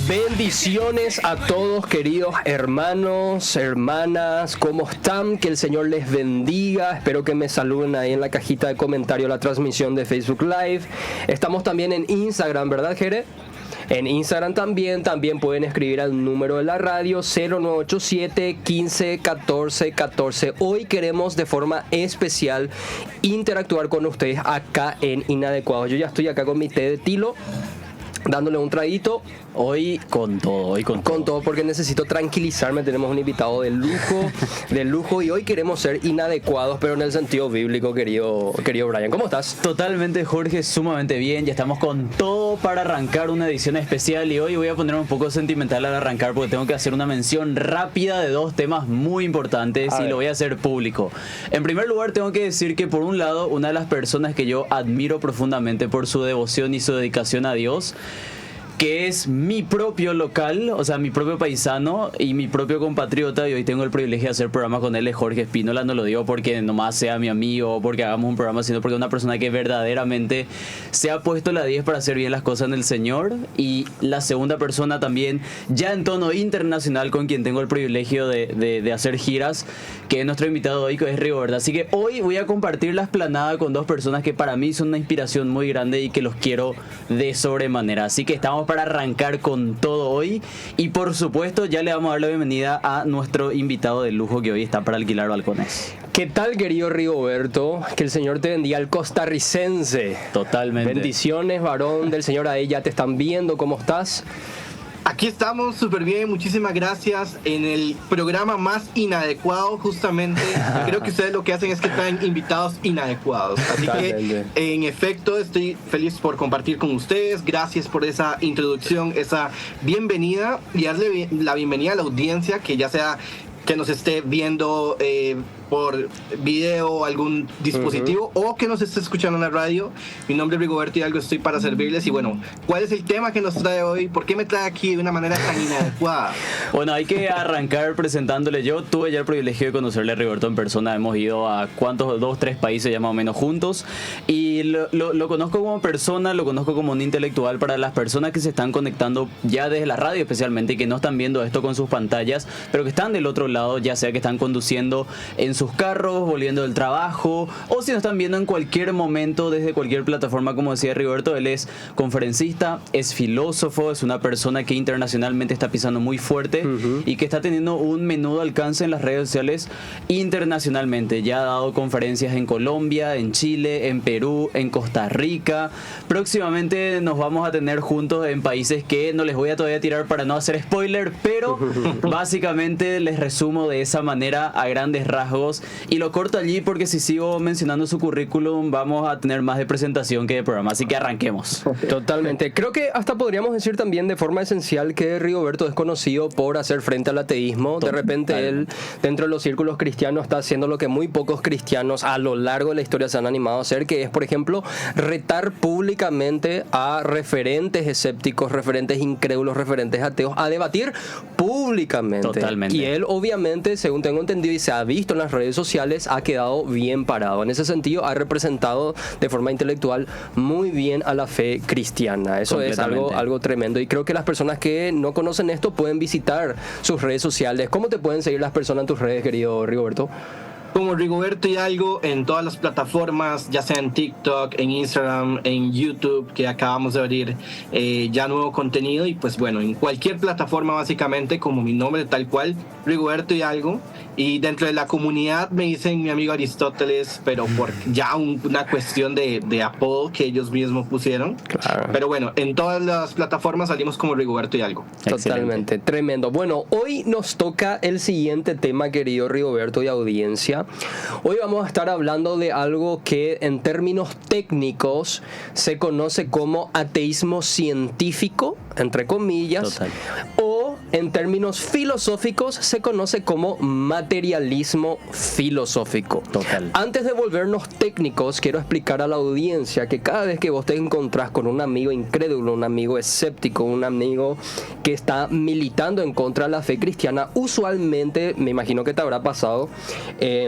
Bendiciones a todos, queridos hermanos, hermanas, ¿cómo están? Que el Señor les bendiga. Espero que me saluden ahí en la cajita de comentarios la transmisión de Facebook Live. Estamos también en Instagram, ¿verdad, Jere? En Instagram también pueden escribir al número de la radio 0987 15 14 14. Hoy queremos de forma especial interactuar con ustedes acá en Inadecuados. Yo ya estoy acá con mi té de tilo, dándole un traguito. Hoy con todo, porque necesito tranquilizarme. Tenemos un invitado de lujo, y hoy queremos ser inadecuados, pero en el sentido bíblico, querido Brian. ¿Cómo estás? Totalmente, Jorge, sumamente bien. Ya estamos con todo para arrancar una edición especial y hoy voy a ponerme un poco sentimental al arrancar porque tengo que hacer una mención rápida de dos temas muy importantes y lo voy a hacer público. En primer lugar, tengo que decir que por un lado, una de las personas que yo admiro profundamente por su devoción y su dedicación a Dios, que es mi propio local, o sea, mi propio paisano y mi propio compatriota, y hoy tengo el privilegio de hacer programa con él, es Jorge Espínola. No lo digo porque nomás sea mi amigo o porque hagamos un programa, sino porque es una persona que verdaderamente se ha puesto la 10 para hacer bien las cosas en el Señor. Y la segunda persona también, ya en tono internacional, con quien tengo el privilegio de hacer giras, que es nuestro invitado hoy, que es Rigoberto. Así que hoy voy a compartir la esplanada con dos personas que para mí son una inspiración muy grande y que los quiero de sobremanera. Así que estamos para arrancar con todo hoy y por supuesto ya le vamos a dar la bienvenida a nuestro invitado de lujo que hoy está para alquilar balcones. ¿Qué tal, querido Rigoberto? Que el Señor te bendiga, al costarricense. Totalmente. Bendiciones, varón del Señor. Ahí ya te están viendo. ¿Cómo estás? Aquí estamos súper bien, muchísimas gracias. En el programa más inadecuado, justamente. Creo que ustedes lo que hacen es que traen invitados inadecuados. Así que, en efecto, estoy feliz por compartir con ustedes. Gracias por esa introducción, esa bienvenida. Y darle la bienvenida a la audiencia, que ya sea que nos esté viendo por video o algún dispositivo, o que nos esté escuchando en la radio. Mi nombre es Rigoberto Hidalgo, estoy para servirles. Y bueno, ¿cuál es el tema que nos trae hoy? ¿Por qué me trae aquí de una manera tan inadecuada? Bueno, hay que arrancar presentándole. Yo tuve ya el privilegio de conocerle a Rigoberto en persona. Hemos ido a ¿2, 3 países ya más o menos juntos? Y lo conozco como persona, lo conozco como un intelectual. Para las personas que se están conectando ya desde la radio especialmente, y que no están viendo esto con sus pantallas, pero que están del otro lado, ya sea que están conduciendo en sus carros, volviendo del trabajo, o si nos están viendo en cualquier momento desde cualquier plataforma. Como decía Rigoberto, él es conferencista, es filósofo, es una persona que internacionalmente está pisando muy fuerte y que está teniendo un menudo alcance en las redes sociales internacionalmente. Ya ha dado conferencias en Colombia, en Chile, en Perú, en Costa Rica. Próximamente nos vamos a tener juntos en países que no les voy a todavía tirar para no hacer spoiler, pero básicamente les resumo de esa manera a grandes rasgos. Y lo corto allí porque si sigo mencionando su currículum vamos a tener más de presentación que de programa, así que arranquemos. Totalmente. Creo que hasta podríamos decir también de forma esencial que Rigoberto es conocido por hacer frente al ateísmo. De repente él, dentro de los círculos cristianos, está haciendo lo que muy pocos cristianos a lo largo de la historia se han animado a hacer, que es, por ejemplo, retar públicamente a referentes escépticos, referentes incrédulos, referentes ateos, a debatir públicamente. Totalmente. Y él, obviamente, según tengo entendido y se ha visto en las redes sociales, ha quedado bien parado. En ese sentido, ha representado de forma intelectual muy bien a la fe cristiana. Eso es algo tremendo. Y creo que las personas que no conocen esto pueden visitar sus redes sociales. ¿Cómo te pueden seguir las personas en tus redes, querido Rigoberto? Como Rigoberto Hidalgo en todas las plataformas, ya sea en TikTok, en Instagram, en YouTube, que acabamos de abrir ya nuevo contenido. Y pues bueno, en cualquier plataforma básicamente, como mi nombre tal cual, Rigoberto Hidalgo. Y dentro de la comunidad me dicen mi amigo Aristóteles, pero por ya una cuestión de apodo que ellos mismos pusieron. Claro. Pero bueno, en todas las plataformas salimos como Rigoberto Hidalgo. Totalmente, tremendo. Bueno, hoy nos toca el siguiente tema, querido Rigoberto y audiencia. Hoy vamos a estar hablando de algo que en términos técnicos se conoce como ateísmo científico, entre comillas, o en términos filosóficos se conoce como materialismo filosófico. Total. Antes de volvernos técnicos, quiero explicar a la audiencia que cada vez que vos te encontrás con un amigo incrédulo, un amigo escéptico, un amigo que está militando en contra de la fe cristiana, usualmente, me imagino que te habrá pasado,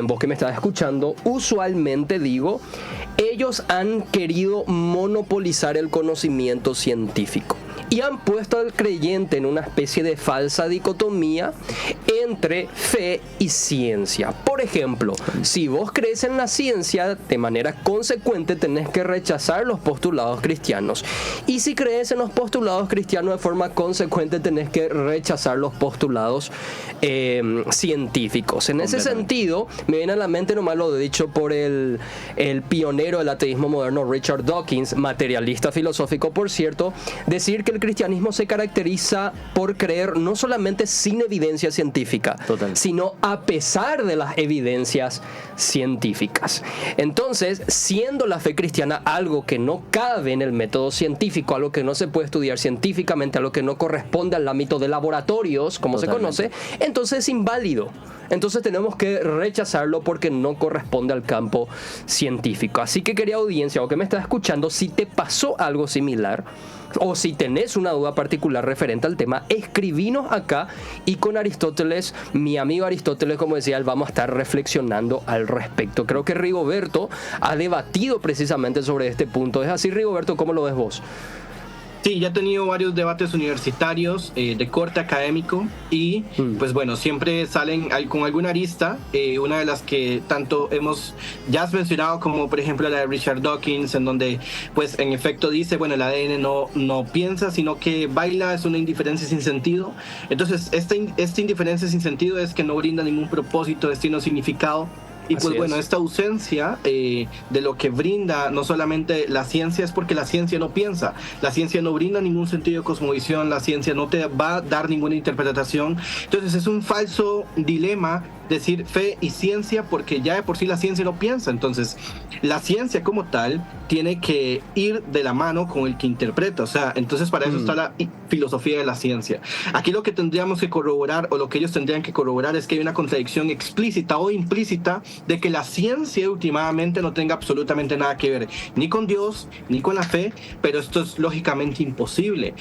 vos que me estás escuchando, usualmente digo, ellos han querido monopolizar el conocimiento científico y han puesto al creyente en una especie de falsa dicotomía entre fe y ciencia. Por ejemplo, si vos crees en la ciencia, de manera consecuente tenés que rechazar los postulados cristianos. Y si crees en los postulados cristianos, de forma consecuente tenés que rechazar los postulados científicos. En ese sentido, me viene a la mente nomás lo dicho por el pionero del ateísmo moderno, Richard Dawkins, materialista filosófico, por cierto, decir que el cristianismo se caracteriza por creer no solamente sin evidencia científica, sino a pesar de las evidencias científicas. Entonces, siendo la fe cristiana algo que no cabe en el método científico, algo que no se puede estudiar científicamente, algo que no corresponde al ámbito de laboratorios, como se conoce, entonces es inválido. Entonces tenemos que rechazarlo porque no corresponde al campo científico. Así que, querida audiencia, o que me estás escuchando, si te pasó algo similar o si tenés una duda particular referente al tema, escribinos acá y con Aristóteles, mi amigo Aristóteles, como decía él, vamos a estar reflexionando al respecto. Creo que Rigoberto ha debatido precisamente sobre este punto. ¿Es así, Rigoberto? ¿Cómo lo ves vos? Sí, ya he tenido varios debates universitarios de corte académico y pues bueno, siempre salen con alguna arista, una de las que tanto ya has mencionado, como por ejemplo la de Richard Dawkins, en donde pues en efecto dice, bueno, el ADN no piensa, sino que baila, es una indiferencia sin sentido. Entonces esta indiferencia sin sentido es que no brinda ningún propósito, destino, significado. Y pues bueno, esta ausencia de lo que brinda no solamente la ciencia es porque la ciencia no piensa, la ciencia no brinda ningún sentido de cosmovisión, la ciencia no te va a dar ninguna interpretación. Entonces es un falso dilema decir fe y ciencia, porque ya de por sí la ciencia no piensa. Entonces la ciencia como tal tiene que ir de la mano con el que interpreta, o sea, entonces para eso está la filosofía de la ciencia. Aquí lo que tendríamos que corroborar, o lo que ellos tendrían que corroborar, es que hay una contradicción explícita o implícita de que la ciencia últimamente no tenga absolutamente nada que ver ni con Dios ni con la fe, pero esto es lógicamente imposible.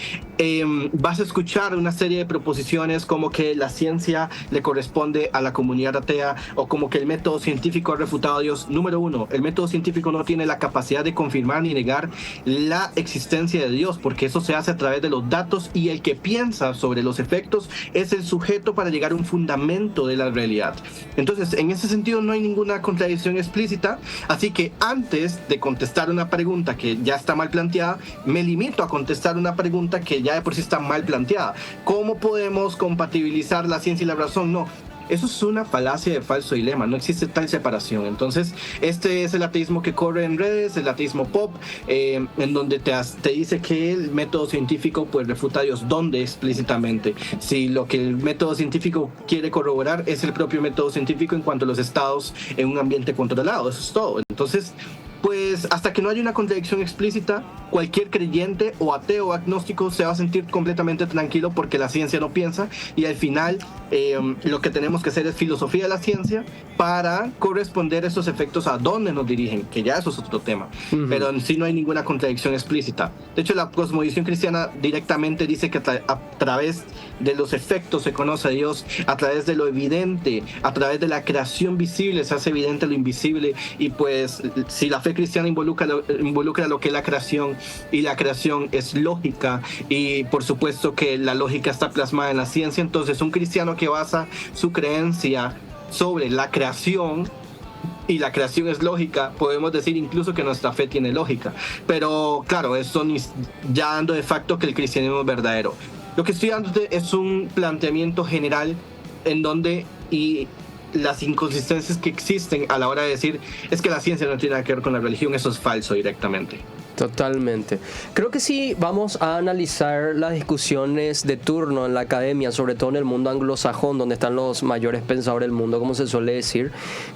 Vas a escuchar una serie de proposiciones como que la ciencia le corresponde a la comunidad atea, o como que el método científico ha refutado a Dios. Número uno, el método científico no tiene la capacidad de confirmar ni negar la existencia de Dios, porque eso se hace a través de los datos, y el que piensa sobre los efectos es el sujeto para llegar a un fundamento de la realidad. Entonces, en ese sentido no hay ninguna contradicción explícita, así que antes de contestar una pregunta que ya está mal planteada, me limito a contestar una pregunta que ya de por sí está mal planteada. ¿Cómo podemos compatibilizar la ciencia y la razón? No. Eso es una falacia de falso dilema, no existe tal separación. Entonces, este es el ateísmo que corre en redes, el ateísmo pop, en donde te dice que el método científico pues refuta a Dios. ¿Dónde? Explícitamente. Si lo que el método científico quiere corroborar es el propio método científico en cuanto a los estados en un ambiente controlado, eso es todo. Entonces, pues hasta que no haya una contradicción explícita, cualquier creyente o ateo o agnóstico se va a sentir completamente tranquilo porque la ciencia no piensa, y al final lo que tenemos que hacer es filosofía de la ciencia para corresponder esos efectos a dónde nos dirigen, que ya eso es otro tema. Pero en sí no hay ninguna contradicción explícita. De hecho, la cosmovisión cristiana directamente dice que a través de los efectos se conoce a Dios, a través de lo evidente, a través de la creación visible se hace evidente lo invisible. Y pues si la fe cristiana involucra lo que es la creación, y la creación es lógica, y por supuesto que la lógica está plasmada en la ciencia, entonces un cristiano que basa su creencia sobre la creación, y la creación es lógica, podemos decir incluso que nuestra fe tiene lógica. Pero claro, eso ya dando de facto que el cristianismo es verdadero. Lo que estoy dando es un planteamiento general en donde las inconsistencias que existen a la hora de decir es que la ciencia no tiene nada que ver con la religión, eso es falso directamente. Totalmente. Creo que si vamos a analizar las discusiones de turno en la academia, sobre todo en el mundo anglosajón, donde están los mayores pensadores del mundo, como se suele decir,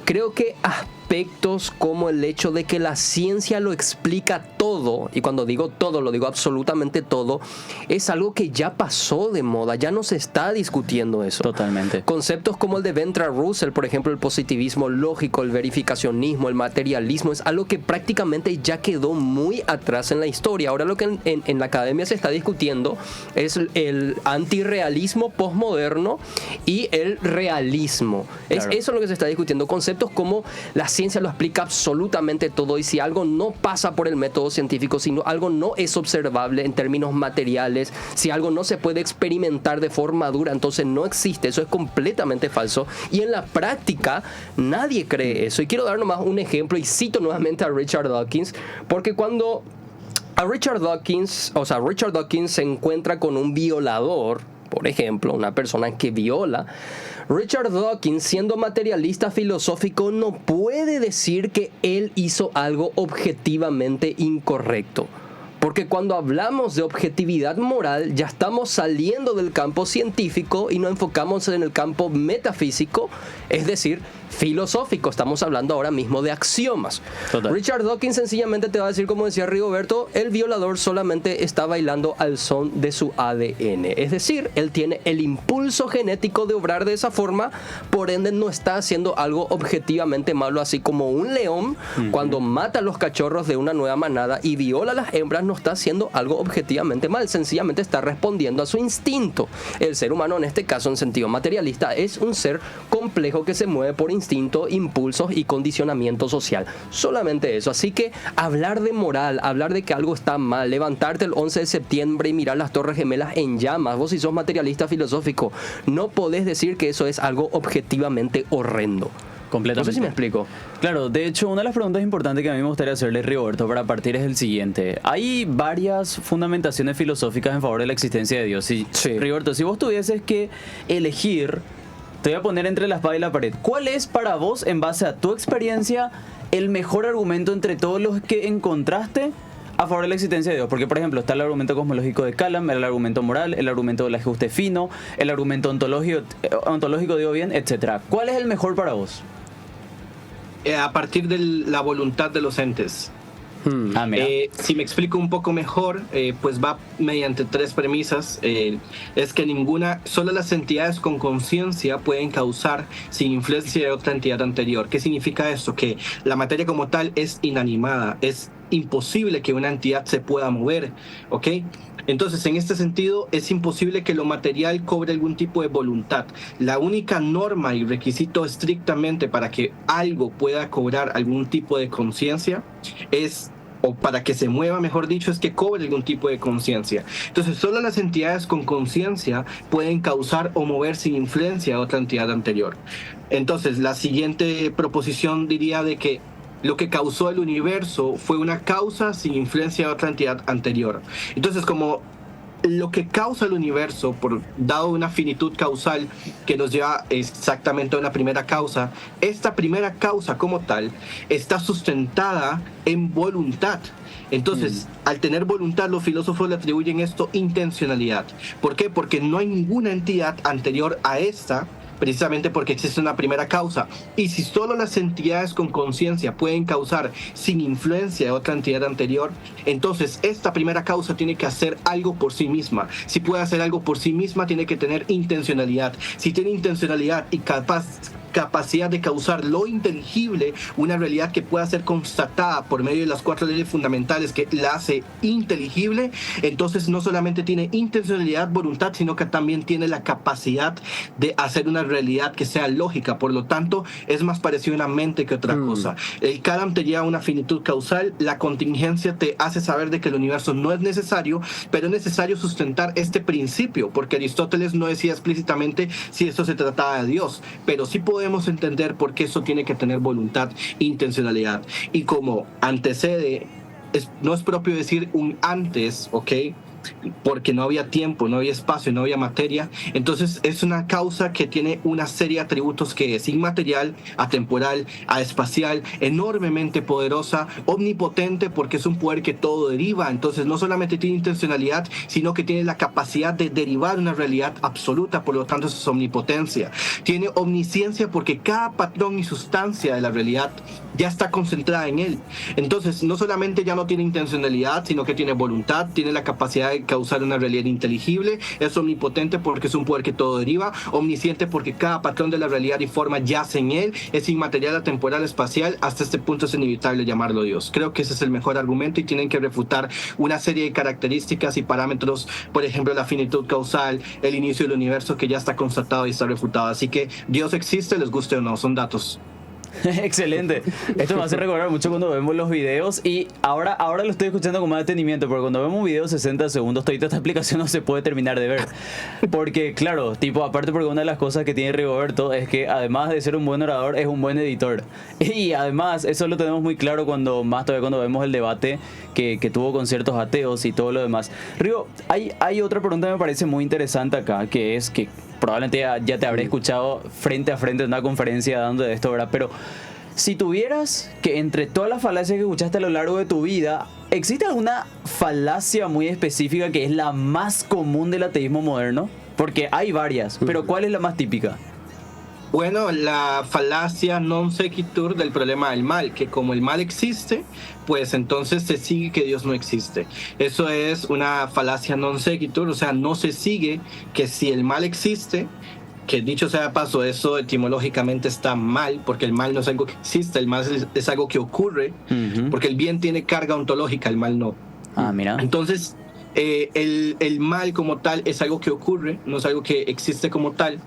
creo que aspectos como el hecho de que la ciencia lo explica todo, y cuando digo todo, lo digo absolutamente todo, es algo que ya pasó de moda, ya no se está discutiendo eso. Totalmente. Conceptos como el de Bertrand Russell, por ejemplo, el positivismo lógico, el verificacionismo, el materialismo, es algo que prácticamente ya quedó muy atrás en la historia. Ahora lo que en la academia se está discutiendo es el antirrealismo postmoderno y el realismo. Claro. Es eso lo que se está discutiendo. Conceptos como la ciencia lo explica absolutamente todo, y si algo no pasa por el método científico, si algo no es observable en términos materiales, si algo no se puede experimentar de forma dura, entonces no existe. Eso es completamente falso, y en la práctica nadie cree eso. Y quiero dar nomás un ejemplo, y cito nuevamente a Richard Dawkins, porque cuando Richard Dawkins se encuentra con un violador, por ejemplo, una persona que viola, Richard Dawkins, siendo materialista filosófico, no puede decir que él hizo algo objetivamente incorrecto. Porque cuando hablamos de objetividad moral, ya estamos saliendo del campo científico y nos enfocamos en el campo metafísico, es decir, filosófico. Estamos hablando ahora mismo de axiomas. Total. Richard Dawkins sencillamente te va a decir, como decía Rigoberto, el violador solamente está bailando al son de su ADN. Es decir, él tiene el impulso genético de obrar de esa forma, por ende no está haciendo algo objetivamente malo, así como un león cuando mata a los cachorros de una nueva manada y viola a las hembras, no está haciendo algo objetivamente mal, sencillamente está respondiendo a su instinto. El ser humano, en este caso en sentido materialista, es un ser complejo que se mueve por instinto, impulsos y condicionamiento social. Solamente eso. Así que hablar de moral, hablar de que algo está mal, levantarte el 11 de septiembre y mirar las Torres Gemelas en llamas, vos si sos materialista filosófico, no podés decir que eso es algo objetivamente horrendo. Completamente. No sé si me explico. Claro, de hecho, una de las preguntas importantes que a mí me gustaría hacerle, Rigoberto, para partir es el siguiente. Hay varias fundamentaciones filosóficas en favor de la existencia de Dios. Sí. Rigoberto, si vos tuvieses que elegir, te voy a poner entre la espada y la pared, ¿cuál es para vos, en base a tu experiencia, el mejor argumento entre todos los que encontraste a favor de la existencia de Dios? Porque, por ejemplo, está el argumento cosmológico de Kalam, el argumento moral, el argumento del ajuste fino, el argumento ontológico, digo bien, etc. ¿Cuál es el mejor para vos? A partir de la voluntad de los entes. Si me explico un poco mejor, pues va mediante tres premisas. Es que solo las entidades con conciencia pueden causar sin influencia de otra entidad anterior. ¿Qué significa esto? Que la materia como tal es inanimada, es imposible que una entidad se pueda mover, ¿ok? Entonces, en este sentido, es imposible que lo material cobre algún tipo de voluntad. La única norma y requisito estrictamente para que algo pueda cobrar algún tipo de conciencia o para que se mueva, mejor dicho, es que cobre algún tipo de conciencia. Entonces, solo las entidades con conciencia pueden causar o mover sin influencia a otra entidad anterior. Entonces, la siguiente proposición diría de que lo que causó el universo fue una causa sin influencia de otra entidad anterior. Entonces, como lo que causa el universo, dado una finitud causal que nos lleva exactamente a una primera causa, esta primera causa como tal está sustentada en voluntad. Entonces, al tener voluntad, los filósofos le atribuyen esto intencionalidad. ¿Por qué? Porque no hay ninguna entidad anterior a esta, precisamente porque existe una primera causa. Y si solo las entidades con conciencia pueden causar sin influencia de otra entidad anterior, entonces esta primera causa tiene que hacer algo por sí misma. Si puede hacer algo por sí misma, tiene que tener intencionalidad. Si tiene intencionalidad y capacidad de causar lo inteligible, una realidad que pueda ser constatada por medio de las 4 leyes fundamentales que la hace inteligible, entonces no solamente tiene intencionalidad, voluntad, sino que también tiene la capacidad de hacer una realidad que sea lógica. Por lo tanto, es más parecido a una mente que otra cosa. El Kalam te lleva a una finitud causal, la contingencia te hace saber de que el universo no es necesario, pero es necesario sustentar este principio, porque Aristóteles no decía explícitamente si esto se trataba de Dios, pero sí podemos entender por qué eso tiene que tener voluntad e intencionalidad. Y como antecede, no es propio decir un antes, ¿ok? Porque no había tiempo, no había espacio, no había materia. Entonces es una causa que tiene una serie de atributos que es inmaterial, atemporal, aespacial, enormemente poderosa, omnipotente, porque es un poder que todo deriva. Entonces no solamente tiene intencionalidad, sino que tiene la capacidad de derivar una realidad absoluta. Por lo tanto, eso es omnipotencia. Tiene omnisciencia porque cada patrón y sustancia de la realidad ya está concentrada en él. Entonces no solamente ya no tiene intencionalidad, sino que tiene voluntad, tiene la capacidad de causar una realidad inteligible, es omnipotente porque es un poder que todo deriva, omnisciente porque cada patrón de la realidad y forma yace en él, es inmaterial, atemporal, espacial. Hasta este punto es inevitable llamarlo Dios. Creo que ese es el mejor argumento y tienen que refutar una serie de características y parámetros, por ejemplo la finitud causal, el inicio del universo, que ya está constatado y está refutado. Así que Dios existe, les guste o no, son datos. Excelente. Esto me hace recordar mucho cuando vemos los videos y ahora lo estoy escuchando con más detenimiento, porque cuando vemos un video de 60 segundos, toda esta explicación no se puede terminar de ver. Porque, claro, tipo, aparte porque una de las cosas que tiene Rigoberto es que además de ser un buen orador, es un buen editor. Y además, eso lo tenemos muy claro cuando vemos el debate que tuvo con ciertos ateos y todo lo demás. Rigo, hay otra pregunta que me parece muy interesante acá, que es que probablemente ya te habré escuchado frente a frente en una conferencia dando de esto, ¿verdad? Pero si tuvieras que, entre todas las falacias que escuchaste a lo largo de tu vida, ¿existe alguna falacia muy específica que es la más común del ateísmo moderno? Porque hay varias, pero ¿cuál es la más típica? Bueno, la falacia non sequitur del problema del mal, que como el mal existe, pues entonces se sigue que Dios no existe. Eso es una falacia non sequitur, o sea, no se sigue que si el mal existe, que dicho sea de paso, eso etimológicamente está mal, porque el mal no es algo que existe, el mal es algo que ocurre, porque el bien tiene carga ontológica, el mal no. Ah, mira. Entonces, el mal como tal es algo que ocurre, no es algo que existe como tal.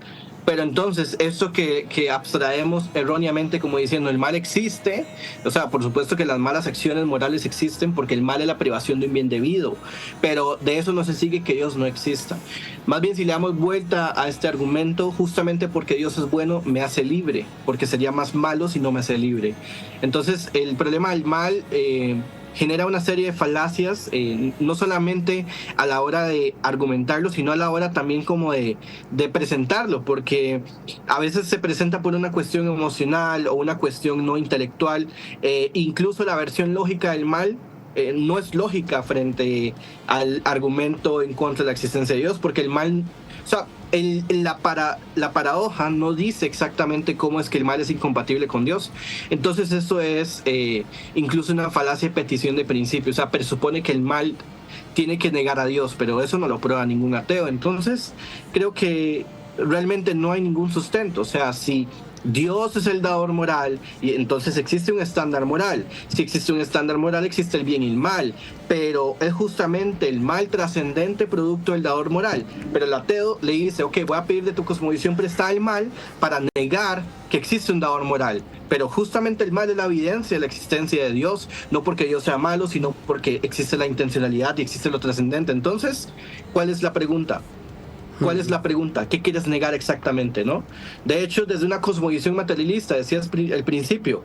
Pero entonces, eso que abstraemos erróneamente como diciendo el mal existe, o sea, por supuesto que las malas acciones morales existen porque el mal es la privación de un bien debido, pero de eso no se sigue que Dios no exista. Más bien, si le damos vuelta a este argumento, justamente porque Dios es bueno, me hace libre, porque sería más malo si no me hace libre. Entonces, el problema del mal genera una serie de falacias, no solamente a la hora de argumentarlo, sino a la hora también como de presentarlo, porque a veces se presenta por una cuestión emocional o una cuestión no intelectual, incluso la versión lógica del mal no es lógica frente al argumento en contra de la existencia de Dios, porque el mal, o sea, la paradoja no dice exactamente cómo es que el mal es incompatible con Dios. Entonces eso es incluso una falacia de petición de principio. O sea, presupone que el mal tiene que negar a Dios, pero eso no lo prueba ningún ateo. Entonces creo que realmente no hay ningún sustento. O sea, si Dios es el dador moral, y entonces existe un estándar moral. Si existe un estándar moral, existe el bien y el mal, pero es justamente el mal trascendente producto del dador moral. Pero el ateo le dice, ok, voy a pedir de tu cosmovisión prestada el mal para negar que existe un dador moral, pero justamente el mal es la evidencia de la existencia de Dios, no porque Dios sea malo, sino porque existe la intencionalidad y existe lo trascendente. Entonces, ¿cuál es la pregunta? ¿Cuál es la pregunta? ¿Qué quieres negar exactamente, no? De hecho, desde una cosmovisión materialista, decías al principio,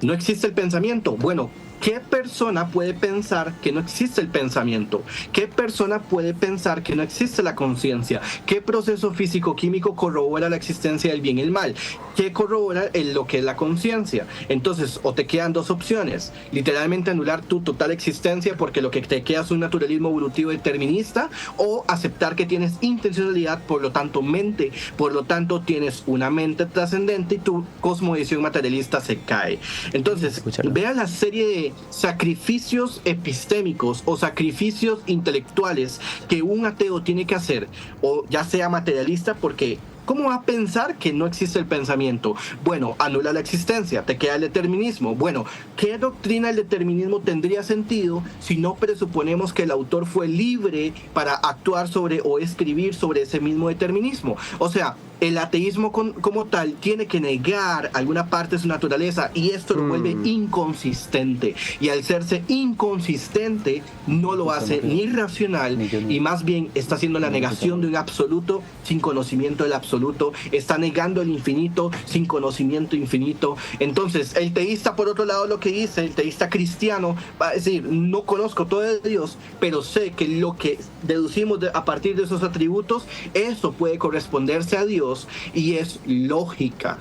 no existe el pensamiento. Bueno, ¿qué persona puede pensar que no existe el pensamiento? ¿Qué persona puede pensar que no existe la conciencia? ¿Qué proceso físico-químico corrobora la existencia del bien y el mal? ¿Qué corrobora lo que es la conciencia? Entonces, o te quedan dos opciones. Literalmente anular tu total existencia porque lo que te queda es un naturalismo evolutivo determinista, o aceptar que tienes intencionalidad, por lo tanto mente, por lo tanto tienes una mente trascendente y tu cosmovisión materialista se cae. Entonces, vea la serie de sacrificios epistémicos o sacrificios intelectuales que un ateo tiene que hacer, o ya sea materialista, porque ¿cómo va a pensar que no existe el pensamiento? Bueno, anula la existencia, te queda el determinismo. Bueno, ¿qué doctrina del determinismo tendría sentido si no presuponemos que el autor fue libre para actuar sobre o escribir sobre ese mismo determinismo? O sea, el ateísmo como tal tiene que negar alguna parte de su naturaleza, y esto lo vuelve inconsistente, y al serse inconsistente no lo hace ni racional, y más bien está haciendo la negación de un absoluto sin conocimiento del absoluto, está negando el infinito sin conocimiento infinito. Entonces el teísta, por otro lado, lo que dice, el teísta cristiano va a decir, no conozco todo de Dios, pero sé que lo que deducimos a partir de esos atributos, eso puede corresponderse a Dios, y es lógica.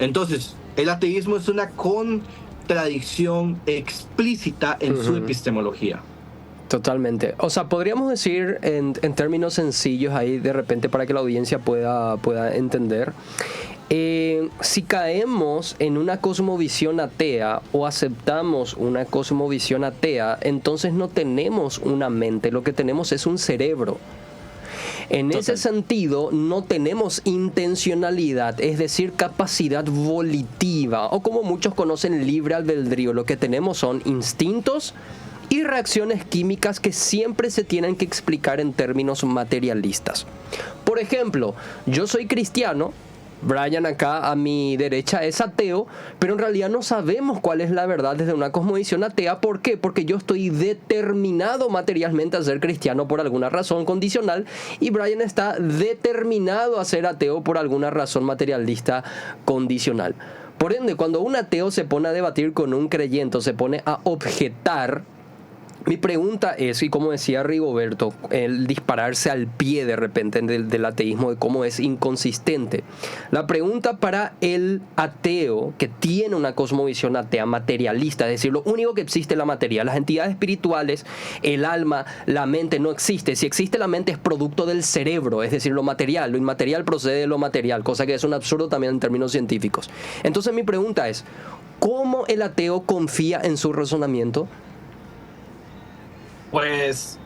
Entonces, el ateísmo es una contradicción explícita en su epistemología. Totalmente. O sea, podríamos decir en términos sencillos ahí de repente para que la audiencia pueda entender. Si caemos en una cosmovisión atea o aceptamos una cosmovisión atea, entonces no tenemos una mente, lo que tenemos es un cerebro. En ese sentido, no tenemos intencionalidad, es decir, capacidad volitiva, o como muchos conocen, libre albedrío. Lo que tenemos son instintos y reacciones químicas que siempre se tienen que explicar en términos materialistas. Por ejemplo, yo soy cristiano Brian acá a mi derecha es ateo, pero en realidad no sabemos cuál es la verdad desde una cosmovisión atea. ¿Por qué? Porque yo estoy determinado materialmente a ser cristiano por alguna razón condicional y Brian está determinado a ser ateo por alguna razón materialista condicional. Por ende, cuando un ateo se pone a debatir con un creyente, se pone a objetar, mi pregunta es, y como decía Rigoberto, el dispararse al pie de repente del ateísmo, de cómo es inconsistente. La pregunta para el ateo que tiene una cosmovisión atea materialista, es decir, lo único que existe es la materia, las entidades espirituales, el alma, la mente no existe. Si existe la mente es producto del cerebro, es decir, lo material, lo inmaterial procede de lo material, cosa que es un absurdo también en términos científicos. Entonces mi pregunta es, ¿cómo el ateo confía en su razonamiento? Pues,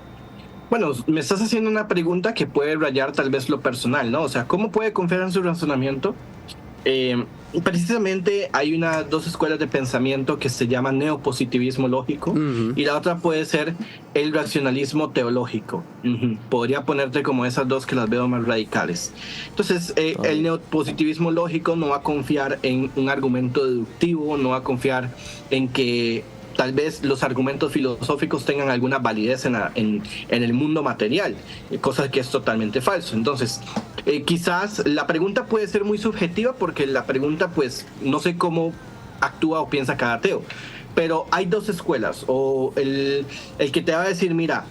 bueno, me estás haciendo una pregunta que puede rayar tal vez lo personal, ¿no? O sea, ¿cómo puede confiar en su razonamiento? Precisamente hay dos escuelas de pensamiento que se llaman neopositivismo lógico y la otra puede ser el racionalismo teológico. Podría ponerte como esas dos que las veo más radicales. Entonces, el neopositivismo lógico no va a confiar en un argumento deductivo, no va a confiar en que tal vez los argumentos filosóficos tengan alguna validez en el mundo material, cosa que es totalmente falso. Entonces, quizás la pregunta puede ser muy subjetiva porque la pregunta, pues, no sé cómo actúa o piensa cada ateo, pero hay dos escuelas, o el que te va a decir, mira,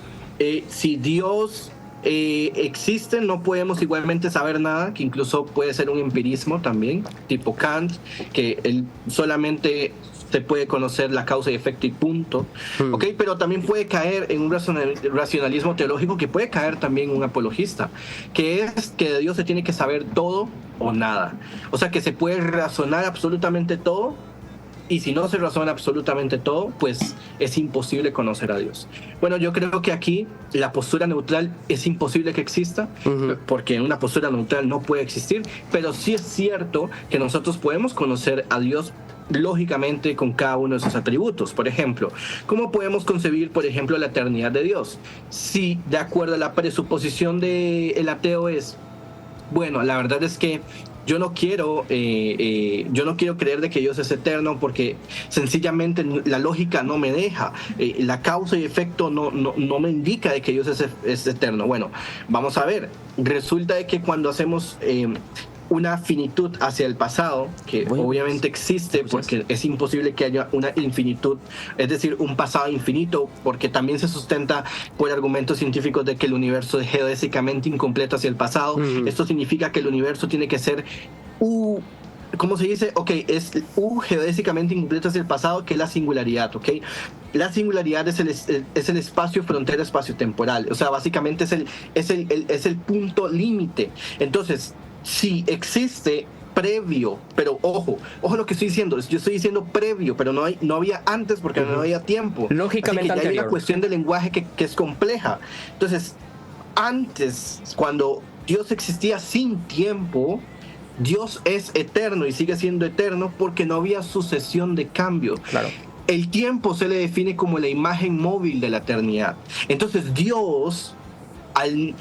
si Dios existe, no podemos igualmente saber nada, que incluso puede ser un empirismo también, tipo Kant, que él solamente se puede conocer la causa y efecto y punto. ¿Okay? Pero también puede caer en un racionalismo teológico, que puede caer también un apologista, que es que de Dios se tiene que saber todo o nada. O sea, que se puede razonar absolutamente todo, y si no se razona absolutamente todo, pues es imposible conocer a Dios. Bueno, yo creo que aquí la postura neutral es imposible que exista, porque una postura neutral no puede existir, pero sí es cierto que nosotros podemos conocer a Dios lógicamente con cada uno de sus atributos. Por ejemplo, ¿cómo podemos concebir, por ejemplo, la eternidad de Dios? Si de acuerdo a la presuposición del ateo es, bueno, la verdad es que yo no quiero creer de que Dios es eterno porque sencillamente la lógica no me deja, la causa y efecto no me indica de que Dios es eterno. Bueno, vamos a ver, resulta de que cuando hacemos una finitud hacia el pasado, que obviamente existe porque es imposible que haya una infinitud, es decir, un pasado infinito, porque también se sustenta por argumentos científicos de que el universo es geodésicamente incompleto hacia el pasado. Esto significa que el universo tiene que ser ¿cómo se dice? Ok, es geodésicamente incompleto hacia el pasado, que es la singularidad, ¿ok? La singularidad es el espacio frontera espacio-temporal, o sea, básicamente es el punto límite. Entonces, si existe previo, pero ojo lo que estoy diciendo, yo estoy diciendo previo, pero no había antes porque no había tiempo. Lógicamente así que ya hay anterior. una cuestión de lenguaje que es compleja. Entonces, antes, cuando Dios existía sin tiempo, Dios es eterno y sigue siendo eterno porque no había sucesión de cambio. Claro. El tiempo se le define como la imagen móvil de la eternidad. Entonces Dios, al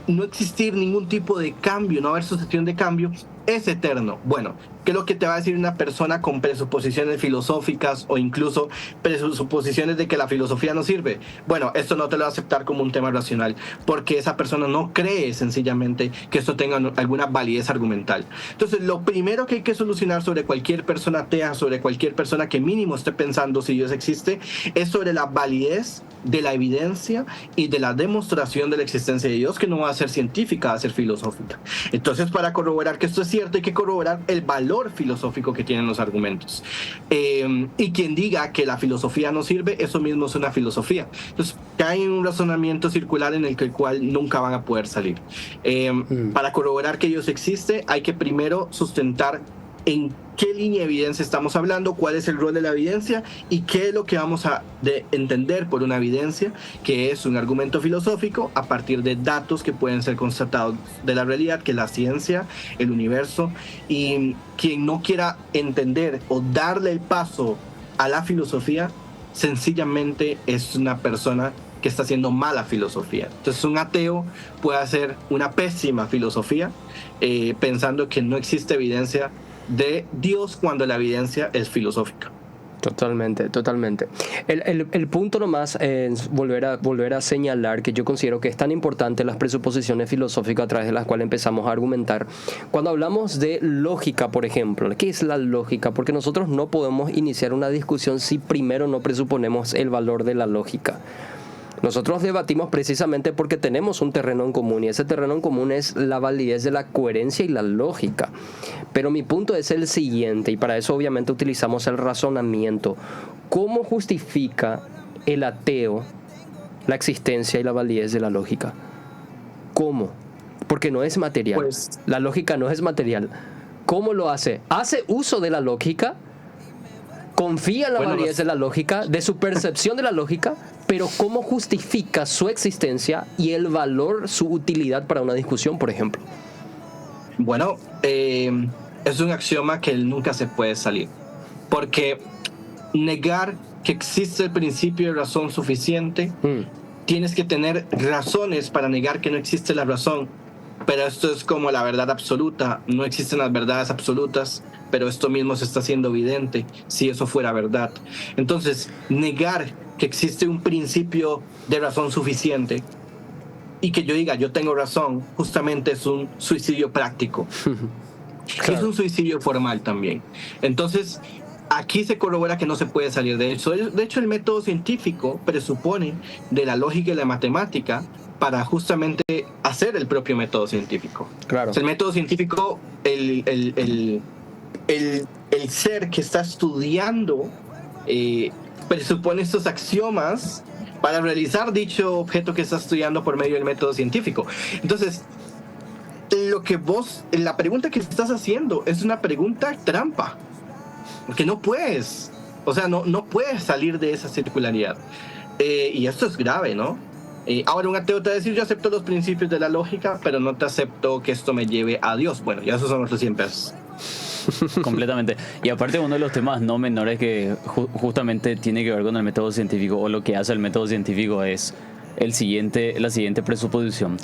no existir ningún tipo de cambio, no haber sucesión de cambio, es eterno. Bueno, ¿qué es lo que te va a decir una persona con presuposiciones filosóficas o incluso presuposiciones de que la filosofía no sirve? Bueno, esto no te lo va a aceptar como un tema racional, porque esa persona no cree sencillamente que esto tenga alguna validez argumental. Entonces, lo primero que hay que solucionar sobre cualquier persona atea, sobre cualquier persona que mínimo esté pensando si Dios existe, es sobre la validez de la evidencia y de la demostración de la existencia de Dios, que no va a ser científica, va a ser filosófica. Entonces, para corroborar que esto es cierto, hay que corroborar el valor filosófico que tienen los argumentos. Y quien diga que la filosofía no sirve, eso mismo es una filosofía. Entonces, caen en un razonamiento circular en el cual nunca van a poder salir. Para corroborar que Dios existe, hay que primero sustentar en qué línea de evidencia estamos hablando, cuál es el rol de la evidencia y qué es lo que vamos a entender por una evidencia, que es un argumento filosófico a partir de datos que pueden ser constatados de la realidad, que es la ciencia, el universo. Y quien no quiera entender o darle el paso a la filosofía, sencillamente es una persona que está haciendo mala filosofía. Entonces un ateo puede hacer una pésima filosofía pensando que no existe evidencia de Dios cuando la evidencia es filosófica. Totalmente, totalmente. El punto nomás es volver a señalar que yo considero que es tan importante las presuposiciones filosóficas a través de las cuales empezamos a argumentar. Cuando hablamos de lógica, por ejemplo, ¿qué es la lógica? Porque nosotros no podemos iniciar una discusión si primero no presuponemos el valor de la lógica. Nosotros debatimos precisamente porque tenemos un terreno en común y ese terreno en común es la validez de la coherencia y la lógica. Pero mi punto es el siguiente y para eso obviamente utilizamos el razonamiento. ¿Cómo justifica el ateo la existencia y la validez de la lógica? ¿Cómo? Porque no es material. Pues, la lógica no es material. ¿Cómo lo hace? ¿Hace uso de la lógica? ¿Confía en la validez de la lógica, de su percepción de la lógica? Pero ¿cómo justifica su existencia y el valor, su utilidad para una discusión, por ejemplo? Bueno, es un axioma que nunca se puede salir. Porque negar que existe el principio de razón suficiente, tienes que tener razones para negar que no existe la razón. Pero esto es como la verdad absoluta. No existen las verdades absolutas, pero esto mismo se está haciendo evidente si eso fuera verdad. Entonces, negar que existe un principio de razón suficiente y que yo diga yo tengo razón, justamente es un suicidio práctico. Claro. Es un suicidio formal también. Entonces, aquí se corrobora que no se puede salir de eso. De hecho, el método científico presupone de la lógica y la matemática para justamente hacer el propio método científico. Claro. O sea, el método científico, el ser que está estudiando presupone estos axiomas para realizar dicho objeto que está estudiando por medio del método científico. Entonces, la pregunta que estás haciendo es una pregunta trampa, porque no puedes, no puedes salir de esa circularidad. Y esto es grave, ¿no? Ahora un ateo te va a decir, yo acepto los principios de la lógica, pero no te acepto que esto me lleve a Dios. Bueno, ya esos son otros 100 pesos. Completamente. Y aparte, uno de los temas no menores que justamente tiene que ver con el método científico, o lo que hace el método científico, es la siguiente presuposición.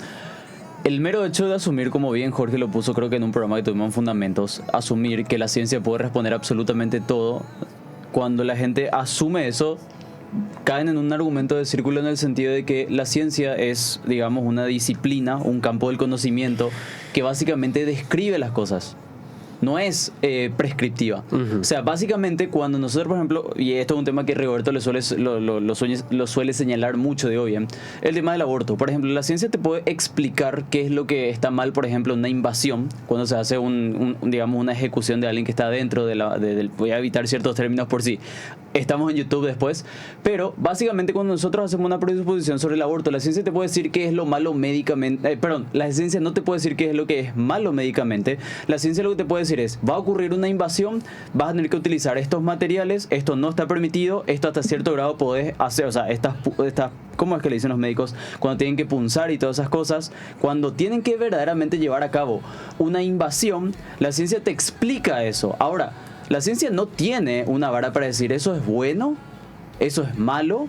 El mero hecho de asumir, como bien Jorge lo puso, creo que en un programa que tuvimos en Fundamentos, asumir que la ciencia puede responder absolutamente todo, cuando la gente asume eso, caen en un argumento de círculo en el sentido de que la ciencia es, digamos, una disciplina, un campo del conocimiento que básicamente describe las cosas. No es prescriptiva. O sea, básicamente cuando nosotros, por ejemplo, y esto es un tema que Roberto lo suele señalar mucho de hoy, el tema del aborto. Por ejemplo, la ciencia te puede explicar qué es lo que está mal, por ejemplo, una invasión, cuando se hace digamos, una ejecución de alguien que está dentro voy a evitar ciertos términos por si estamos en YouTube después, pero básicamente cuando nosotros hacemos una presuposición sobre el aborto, la ciencia te puede decir qué es lo malo médicamente, la ciencia no te puede decir qué es lo que es malo médicamente. La ciencia lo que te puede decir es, va a ocurrir una invasión, vas a tener que utilizar estos materiales, esto no está permitido, esto hasta cierto grado podés hacer, o sea, estas ¿cómo es que le dicen los médicos? Cuando tienen que punzar y todas esas cosas, cuando tienen que verdaderamente llevar a cabo una invasión, la ciencia te explica eso. Ahora, la ciencia no tiene una vara para decir eso es bueno, eso es malo,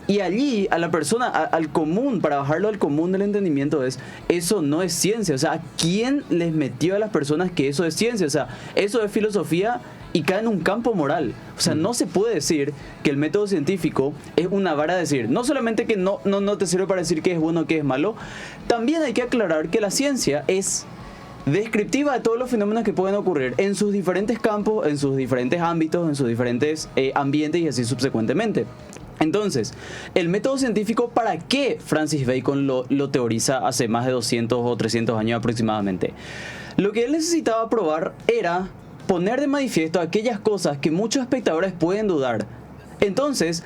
y allí a la persona, al común, para bajarlo al común del entendimiento es, eso no es ciencia. O sea, ¿a quién les metió a las personas que eso es ciencia? O sea, eso es filosofía y cae en un campo moral. O sea, no se puede decir que el método científico es una vara de decir, no solamente que no te sirve para decir qué es bueno o qué es malo, también hay que aclarar que la ciencia es descriptiva de todos los fenómenos que pueden ocurrir en sus diferentes campos, en sus diferentes ámbitos, en sus diferentes ambientes y así subsecuentemente. Entonces, el método científico, ¿para qué Francis Bacon lo teoriza hace más de 200 o 300 años aproximadamente? Lo que él necesitaba probar era poner de manifiesto aquellas cosas que muchos espectadores pueden dudar. Entonces,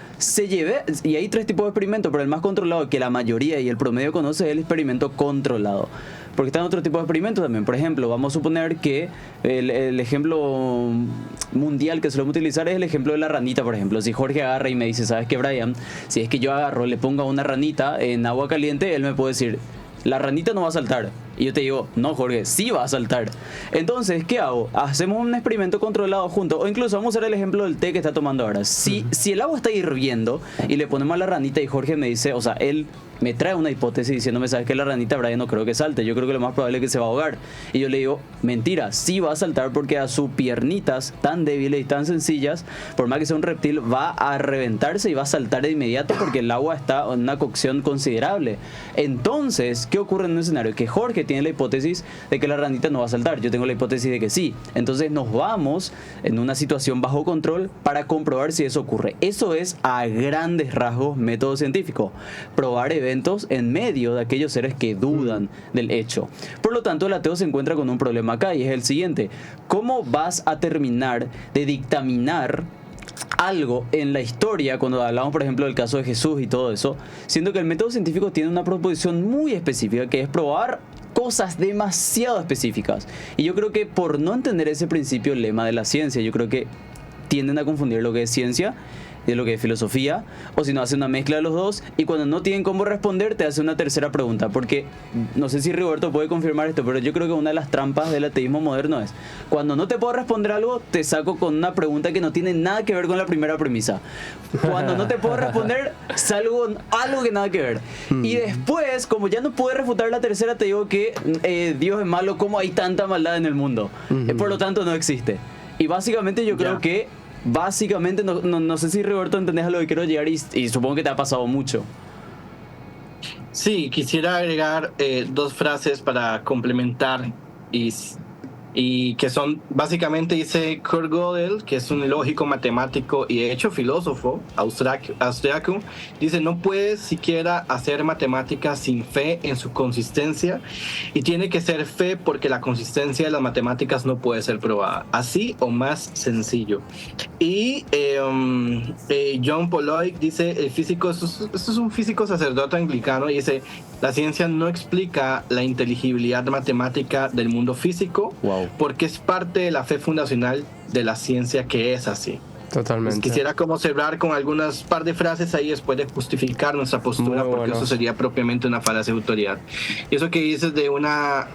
y hay 3 tipos de experimentos, pero el más controlado que la mayoría y el promedio conoce es el experimento controlado. Porque están otro tipo de experimentos también. Por ejemplo, vamos a suponer que el ejemplo mundial que solemos utilizar es el ejemplo de la ranita, por ejemplo. Si Jorge agarra y me dice, ¿sabes qué, Brian? Si es que yo agarro, le pongo a una ranita en agua caliente, él me puede decir, la ranita no va a saltar. Y yo te digo, no, Jorge, sí va a saltar. Entonces, ¿qué hago? Hacemos un experimento controlado juntos. O incluso vamos a usar el ejemplo del té que está tomando ahora. Si el agua está hirviendo y le ponemos a la ranita y Jorge me dice, o sea, él me trae una hipótesis diciéndome, ¿sabes qué? La ranita, Brian, no creo que salte. Yo creo que lo más probable es que se va a ahogar. Y yo le digo, mentira, sí va a saltar porque a sus piernitas tan débiles y tan sencillas, por más que sea un reptil, va a reventarse y va a saltar de inmediato porque el agua está en una cocción considerable. Entonces, ¿qué ocurre en un escenario? Que Jorge tiene la hipótesis de que la ranita no va a saltar. Yo tengo la hipótesis de que sí. Entonces nos vamos en una situación bajo control para comprobar si eso ocurre. Eso es a grandes rasgos método científico. Probar eventos en medio de aquellos seres que dudan del hecho. Por lo tanto, el ateo se encuentra con un problema acá y es el siguiente: ¿cómo vas a terminar de dictaminar algo en la historia, cuando hablamos por ejemplo del caso de Jesús y todo eso, siendo que el método científico tiene una proposición muy específica, que es probar cosas demasiado específicas? Y yo creo que por no entender ese principio lema de la ciencia, yo creo que tienden a confundir lo que es ciencia de lo que es filosofía, o si no, hace una mezcla de los dos, y cuando no tienen cómo responder, te hace una tercera pregunta. Porque no sé si Roberto puede confirmar esto, pero yo creo que una de las trampas del ateísmo moderno es: cuando no te puedo responder algo, te saco con una pregunta que no tiene nada que ver con la primera premisa. Cuando no te puedo responder, salgo con algo que nada que ver. Y después, como ya no pude refutar la tercera, te digo que Dios es malo, como hay tanta maldad en el mundo. Por lo tanto, no existe. Y básicamente yo creo que no sé si Roberto entendés a lo que quiero llegar, y supongo que te ha pasado mucho. Sí, quisiera agregar dos frases para complementar y que son, básicamente dice Kurt Gödel, que es un lógico matemático y de hecho filósofo austriaco, dice: no puedes siquiera hacer matemáticas sin fe en su consistencia, y tiene que ser fe porque la consistencia de las matemáticas no puede ser probada, así o más sencillo. Y John Pollock dice, el físico, esto es un físico sacerdote anglicano, y dice: la ciencia no explica la inteligibilidad matemática del mundo físico, porque es parte de la fe fundacional de la ciencia que es así. Totalmente. Pues quisiera como cerrar con algunas par de frases ahí después de justificar nuestra postura, muy porque bueno. eso sería propiamente una falacia de autoridad. Y eso que dices de una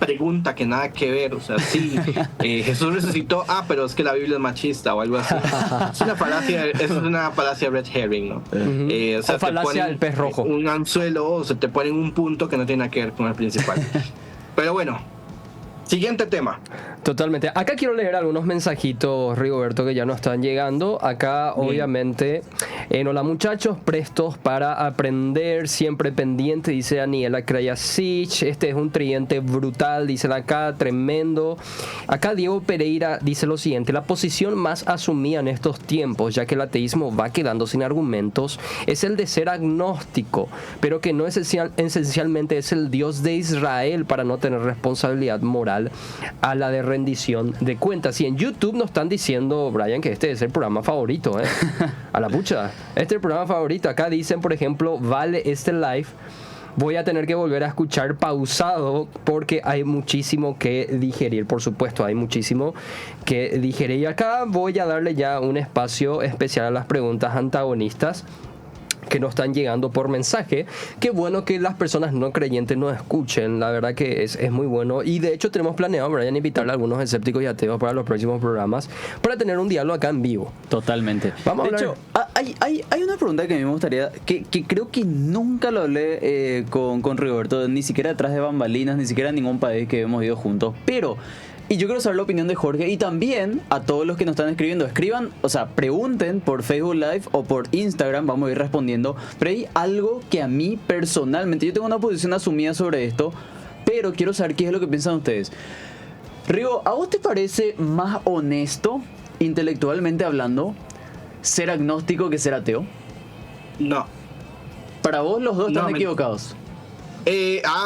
pregunta que nada que ver, o sea, sí, Jesús resucitó, pero es que la Biblia es machista o algo así. Es una falacia red herring, ¿no? O sea, o falacia del pez rojo. Un anzuelo, o se te ponen un punto que no tiene nada que ver con el principal. Pero bueno, siguiente tema. Totalmente. Acá quiero leer algunos mensajitos, Rigoberto, que ya nos están llegando. Acá, obviamente, hola muchachos, prestos para aprender, siempre pendiente, dice Daniela Krajasic. Este es un tridente brutal, dice acá, tremendo. Acá Diego Pereira dice lo siguiente: la posición más asumida en estos tiempos, ya que el ateísmo va quedando sin argumentos, es el de ser agnóstico, pero que no esencialmente es el Dios de Israel, para no tener responsabilidad moral a la de rendición de cuentas. Y en YouTube nos están diciendo, Brian, que este es el programa favorito, a la pucha, este es el programa favorito. Acá dicen, por ejemplo, vale este live, voy a tener que volver a escuchar pausado porque hay muchísimo que digerir. Por supuesto, hay muchísimo que digerir, y acá voy a darle ya un espacio especial a las preguntas antagonistas que nos están llegando por mensaje. Qué bueno que las personas no creyentes nos escuchen, la verdad que es muy bueno. Y de hecho tenemos planeado, Brian, invitarle a algunos escépticos y ateos para los próximos programas, para tener un diálogo acá en vivo. Totalmente. Vamos a hablar. De hecho, hay una pregunta que a mí me gustaría, que creo que nunca lo hablé con Roberto, ni siquiera detrás de bambalinas, ni siquiera en ningún país que hemos ido juntos, pero... Y yo quiero saber la opinión de Jorge, y también a todos los que nos están escribiendo. Escriban, o sea, pregunten por Facebook Live o por Instagram, vamos a ir respondiendo. Pero hay algo que a mí personalmente, yo tengo una posición asumida sobre esto, pero quiero saber qué es lo que piensan ustedes. Rigo, ¿a vos te parece más honesto, intelectualmente hablando, ser agnóstico que ser ateo? No. Para vos los dos están equivocados.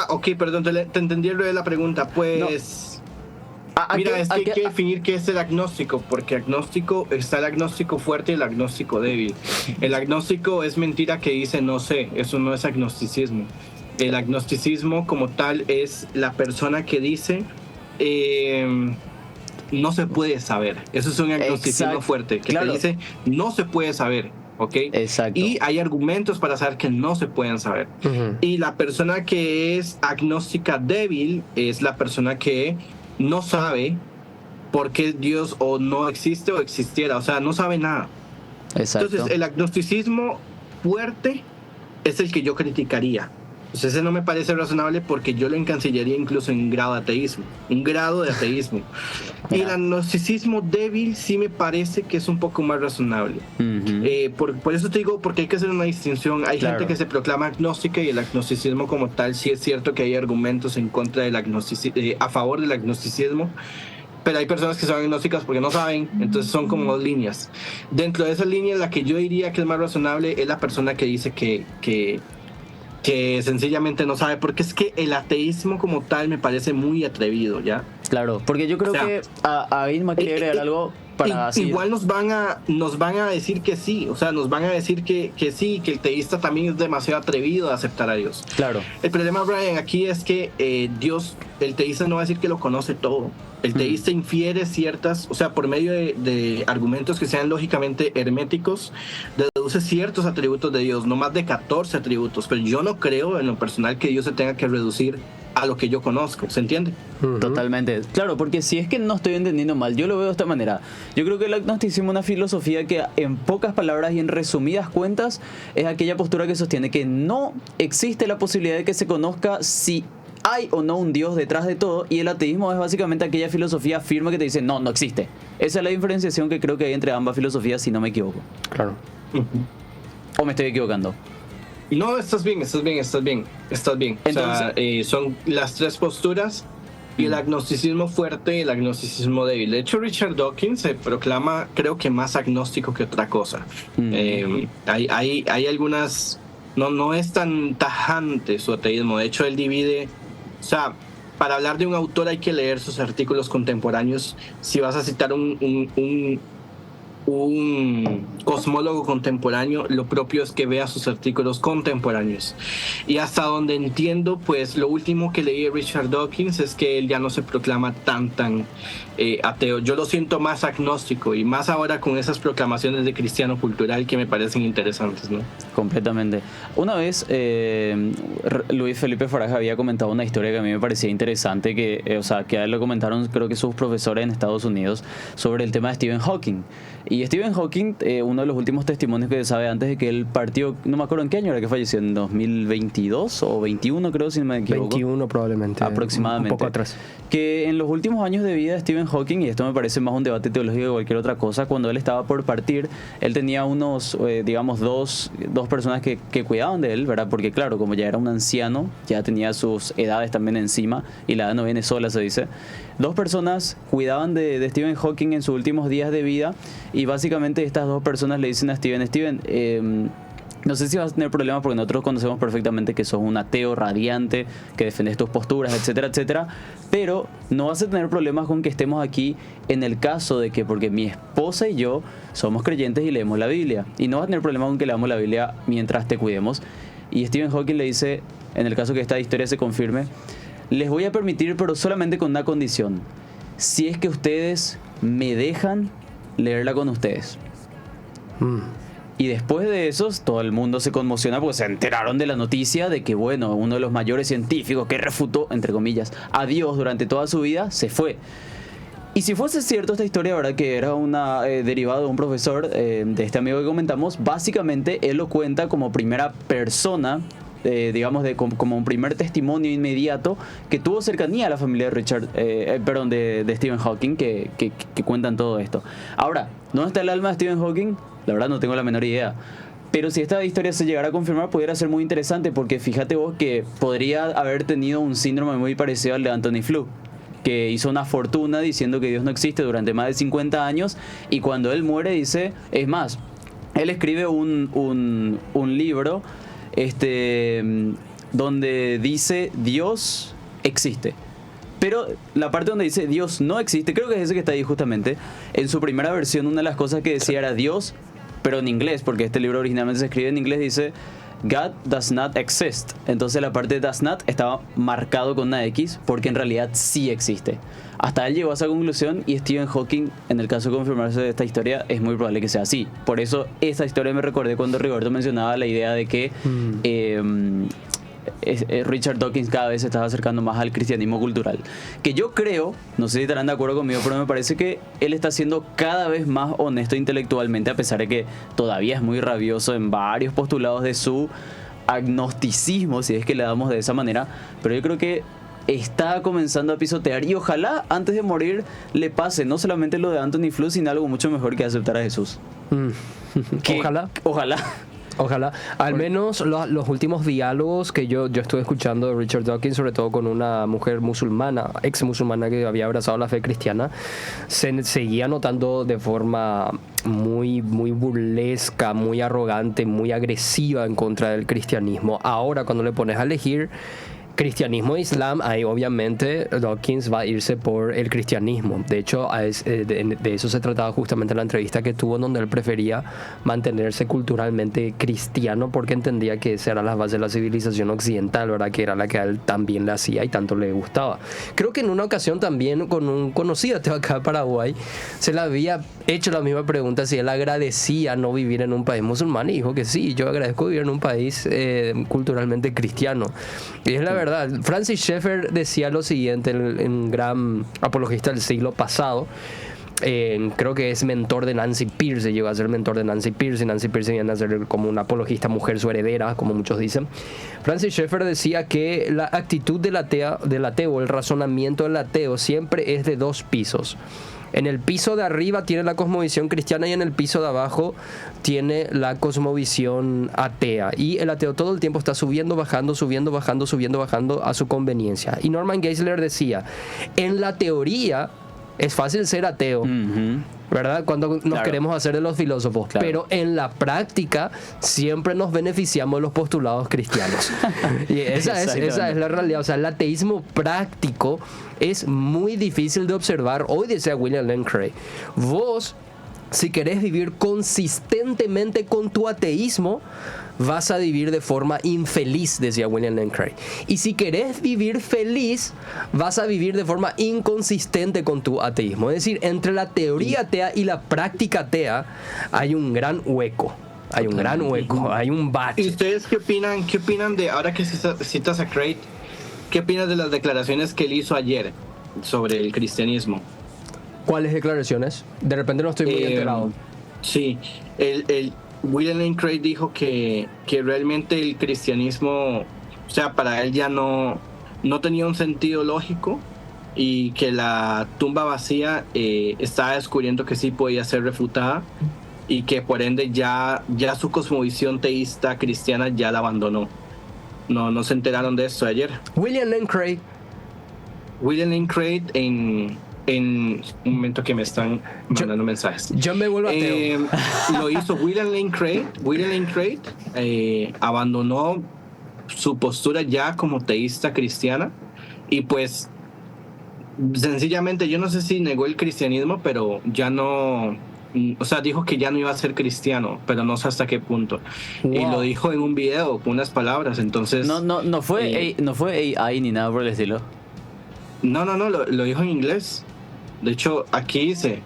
Ok, perdón, te entendí lo de la pregunta. Pues... Mira, es que hay que definir qué es el agnóstico, porque agnóstico está el agnóstico fuerte y el agnóstico débil. El agnóstico es mentira que dice no sé, eso no es agnosticismo. El agnosticismo como tal es la persona que dice no se puede saber. Eso es un agnosticismo fuerte, que te dice no se puede saber. ¿ok? Exacto. Y hay argumentos para saber que no se pueden saber. Y la persona que es agnóstica débil es la persona que no sabe por qué Dios o no existe o existiera, o sea, no sabe nada. Exacto. Entonces, el agnosticismo fuerte es el que yo criticaría. Pues ese no me parece razonable porque yo lo encancillaría incluso en un grado de ateísmo. Y el agnosticismo débil sí me parece que es un poco más razonable. Por eso te digo, porque hay que hacer una distinción. Hay gente que se proclama agnóstica y el agnosticismo como tal, sí es cierto que hay argumentos en contra del agnosticismo, a favor del agnosticismo, pero hay personas que son agnósticas porque no saben, entonces son como dos líneas. Dentro de esa línea, la que yo diría que es más razonable es la persona que dice que sencillamente no sabe, porque es que el ateísmo como tal me parece muy atrevido, ¿ya? Claro, porque yo creo que a Isma quiere agregar algo para igual nos van a decir que sí, o sea, nos van a decir que sí, que el teísta también es demasiado atrevido a aceptar a Dios. Claro. El problema, Brian, aquí es que Dios, el teísta no va a decir que lo conoce todo. El teísta infiere ciertas, o sea, por medio de argumentos que sean lógicamente herméticos, deduce ciertos atributos de Dios, no más de 14 atributos, pero yo no creo en lo personal que Dios se tenga que reducir a lo que yo conozco, ¿se entiende? Totalmente. Claro, porque si es que no estoy entendiendo mal, yo lo veo de esta manera. Yo creo que el agnosticismo es una filosofía que en pocas palabras y en resumidas cuentas es aquella postura que sostiene que no existe la posibilidad de que se conozca si hay o no un Dios detrás de todo, y el ateísmo es básicamente aquella filosofía firme que te dice no existe. Esa es la diferenciación que creo que hay entre ambas filosofías, si no me equivoco. Claro. ¿O me estoy equivocando? No, estás bien. Entonces, o sea, son las tres posturas, y el agnosticismo fuerte y el agnosticismo débil. De hecho, Richard Dawkins se proclama, creo que más agnóstico que otra cosa. Hay algunas... No es tan tajante su ateísmo. De hecho, él divide... O sea, para hablar de un autor hay que leer sus artículos contemporáneos. Si vas a citar un cosmólogo contemporáneo, lo propio es que vea sus artículos contemporáneos. Y hasta donde entiendo, pues lo último que leí de Richard Dawkins es que él ya no se proclama tan ateo. Yo lo siento más agnóstico, y más ahora con esas proclamaciones de cristiano cultural que me parecen interesantes, ¿no? Completamente. Una vez Luis Felipe Faraj había comentado una historia que a mí me parecía interesante, que a él lo comentaron, creo que sus profesores en Estados Unidos, sobre el tema de Stephen Hawking. Y Stephen Hawking, uno de los últimos testimonios que se sabe antes de que él partió, no me acuerdo en qué año era que falleció, en 2022 o 21 creo, si no me equivoco. 21 probablemente. Aproximadamente. Un poco atrás. Que en los últimos años de vida de Stephen Hawking, y esto me parece más un debate teológico que cualquier otra cosa, cuando él estaba por partir, él tenía unos, dos personas que cuidaban de él, ¿verdad? Porque claro, como ya era un anciano, ya tenía sus edades también encima, y la edad no viene sola, se dice. 2 personas cuidaban de Stephen Hawking en sus últimos días de vida, y básicamente estas 2 personas le dicen a Steven, no sé si vas a tener problemas porque nosotros conocemos perfectamente que sos un ateo radiante, que defendes tus posturas, etcétera, etcétera, pero no vas a tener problemas con que estemos aquí en el caso de que, porque mi esposa y yo somos creyentes y leemos la Biblia, y no vas a tener problemas con que leamos la Biblia mientras te cuidemos. Y Stephen Hawking le dice, en el caso que esta historia se confirme, les voy a permitir, pero solamente con una condición: si es que ustedes me dejan leerla con ustedes. Y después de eso, todo el mundo se conmociona porque se enteraron de la noticia de que, bueno, uno de los mayores científicos que refutó, entre comillas, a Dios durante toda su vida, se fue. Y si fuese cierto esta historia, ¿verdad? Que era una derivada de un profesor, de este amigo que comentamos, básicamente él lo cuenta como primera persona, como un primer testimonio inmediato que tuvo cercanía a la familia de de Stephen Hawking, que cuentan todo esto. Ahora, ¿dónde está el alma de Stephen Hawking? La verdad no tengo la menor idea. Pero si esta historia se llegara a confirmar, pudiera ser muy interesante, porque fíjate vos que podría haber tenido un síndrome muy parecido al de Anthony Flew, que hizo una fortuna diciendo que Dios no existe durante más de 50 años, y cuando él muere dice, es más, él escribe un libro donde dice Dios existe. Pero la parte donde dice Dios no existe, creo que es ese que está ahí justamente. En su primera versión, una de las cosas que decía era Dios, pero en inglés, porque este libro originalmente se escribe en inglés, dice God does not exist. Entonces la parte de does not estaba marcado con una X porque en realidad sí existe. Hasta él llegó a esa conclusión y Stephen Hawking, en el caso de confirmarse de esta historia, es muy probable que sea así. Por eso esta historia me recordé cuando Rigoberto mencionaba la idea de que Richard Dawkins cada vez se estaba acercando más al cristianismo cultural. Que yo creo, no sé si estarán de acuerdo conmigo, pero me parece que él está siendo cada vez más honesto intelectualmente, a pesar de que todavía es muy rabioso en varios postulados de su agnosticismo, si es que le damos de esa manera. Pero yo creo que está comenzando a pisotear y ojalá antes de morir le pase no solamente lo de Anthony Flew, sino algo mucho mejor que aceptar a Jesús. Ojalá. Al menos los últimos diálogos que yo estuve escuchando de Richard Dawkins, sobre todo con una mujer musulmana, ex musulmana que había abrazado la fe cristiana, se seguía notando de forma muy, muy burlesca, muy arrogante, muy agresiva en contra del cristianismo. Ahora, cuando le pones a elegir cristianismo e islam, ahí obviamente Dawkins va a irse por el cristianismo. De hecho, de eso se trataba justamente en la entrevista que tuvo, donde él prefería mantenerse culturalmente cristiano porque entendía que esa era la base de la civilización occidental, ¿verdad? Que era la que a él también le hacía y tanto le gustaba. Creo que en una ocasión también con un conocido de acá de Paraguay se le había hecho la misma pregunta si él agradecía no vivir en un país musulmán y dijo que sí, yo agradezco vivir en un país culturalmente cristiano. Y es la verdad. Francis Schaeffer decía lo siguiente, un gran apologista del siglo pasado, creo que es mentor de Nancy Pearce, llegó a ser mentor de Nancy Pearce, y Nancy Pearce viene a ser como una apologista mujer, su heredera, como muchos dicen. Francis Schaeffer decía que la actitud del ateo, el razonamiento del ateo siempre es de dos pisos. En el piso de arriba tiene la cosmovisión cristiana y en el piso de abajo tiene la cosmovisión atea. Y el ateo todo el tiempo está subiendo, bajando a su conveniencia. Y Norman Geisler decía, en la teoría es fácil ser ateo, ¿verdad? Cuando nos queremos hacer de los filósofos. Claro. Pero en la práctica siempre nos beneficiamos de los postulados cristianos. Y esa es la realidad. O sea, el ateísmo práctico es muy difícil de observar. Hoy decía William Lane Craig, vos, si querés vivir consistentemente con tu ateísmo, vas a vivir de forma infeliz, decía William Lane Craig. Y si querés vivir feliz, vas a vivir de forma inconsistente con tu ateísmo. Es decir, entre la teoría atea y la práctica atea hay un gran hueco. Hay un bache. ¿Y ustedes qué opinan de, ahora que citas a Craig, qué opinas de las declaraciones que él hizo ayer sobre el cristianismo? ¿Cuáles declaraciones? De repente no estoy muy enterado. Sí, William Lane Craig dijo que realmente el cristianismo, o sea, para él ya no tenía un sentido lógico y que la tumba vacía estaba descubriendo que sí podía ser refutada y que por ende ya su cosmovisión teísta cristiana ya la abandonó. No se enteraron de esto ayer. William Lane Craig en un momento que me están mandando mensajes. Yo me vuelvo ateo. Lo hizo William Lane Craig. Abandonó su postura ya como teísta cristiana y pues sencillamente, yo no sé si negó el cristianismo, pero ya no, o sea, dijo que ya no iba a ser cristiano, pero no sé hasta qué punto. Wow. Y lo dijo en un video con unas palabras, entonces no fue AI ni nada por el estilo. No, lo dijo en inglés. De hecho, aquí dice...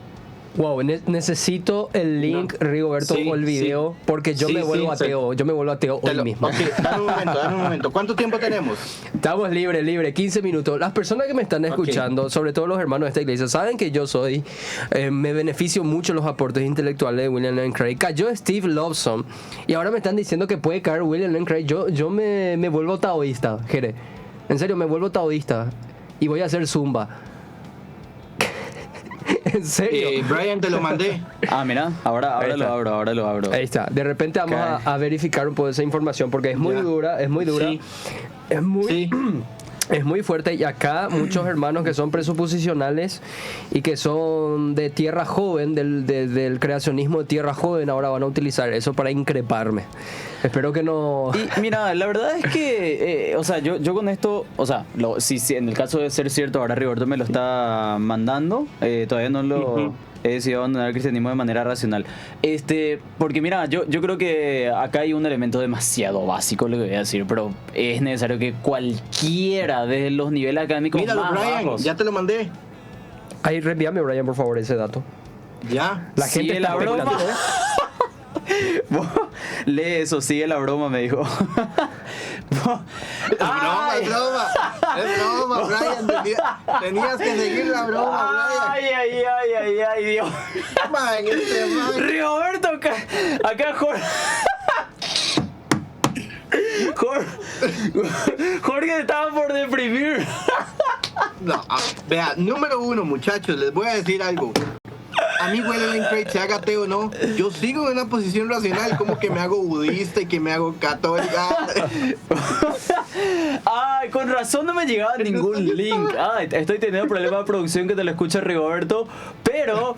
Wow, necesito el link, Rigoberto, o el video, porque yo me vuelvo ateo. Yo me vuelvo ateo hoy mismo. Okay, dame un momento. ¿Cuánto tiempo tenemos? Estamos libre, 15 minutos. Las personas que me están escuchando, sobre todo los hermanos de esta iglesia, saben que yo soy... me beneficio mucho los aportes intelectuales de William Lane Craig. Cayó Steve Lobson y ahora me están diciendo que puede caer William Lane Craig. Yo me vuelvo taoísta, Jere. En serio, me vuelvo taoísta. Y voy a hacer zumba. ¿En serio? Brian, te lo mandé. Mira, ahora lo abro. Ahí está. De repente vamos a verificar un poco esa información porque es muy dura. Sí. Es muy fuerte, y acá muchos hermanos que son presuposicionales y que son de tierra joven, del creacionismo de tierra joven, ahora van a utilizar eso para increparme. Espero que no... Y mira, la verdad es que, o sea, yo con esto, o sea, si en el caso de ser cierto, ahora Rigoberto me lo está mandando, todavía no He decidido abandonar el cristianismo de manera racional. Porque mira, yo creo que acá hay un elemento demasiado básico, lo que voy a decir, pero es necesario que cualquiera de los niveles académicos Míralo, más Brian, bajos... ya te lo mandé. Ahí reenvíame, Brian, por favor, ese dato. Ya. La gente Sigue está la broma. especulando, Vos, lee eso, sigue la broma, me dijo. Es broma, Brian. Tenías que seguir la broma, Brian. Ay, Dios. Man, Rigoberto, acá Jorge estaba por deprimir. No, vea, número 1, muchachos, les voy a decir algo. A mí William Craig, se haga ateo o no, yo sigo en una posición racional, como que me hago budista y que me hago católica. Ay, con razón no me llegaba ningún link. Ay, estoy teniendo problemas de producción que te lo escucha Rigoberto, pero...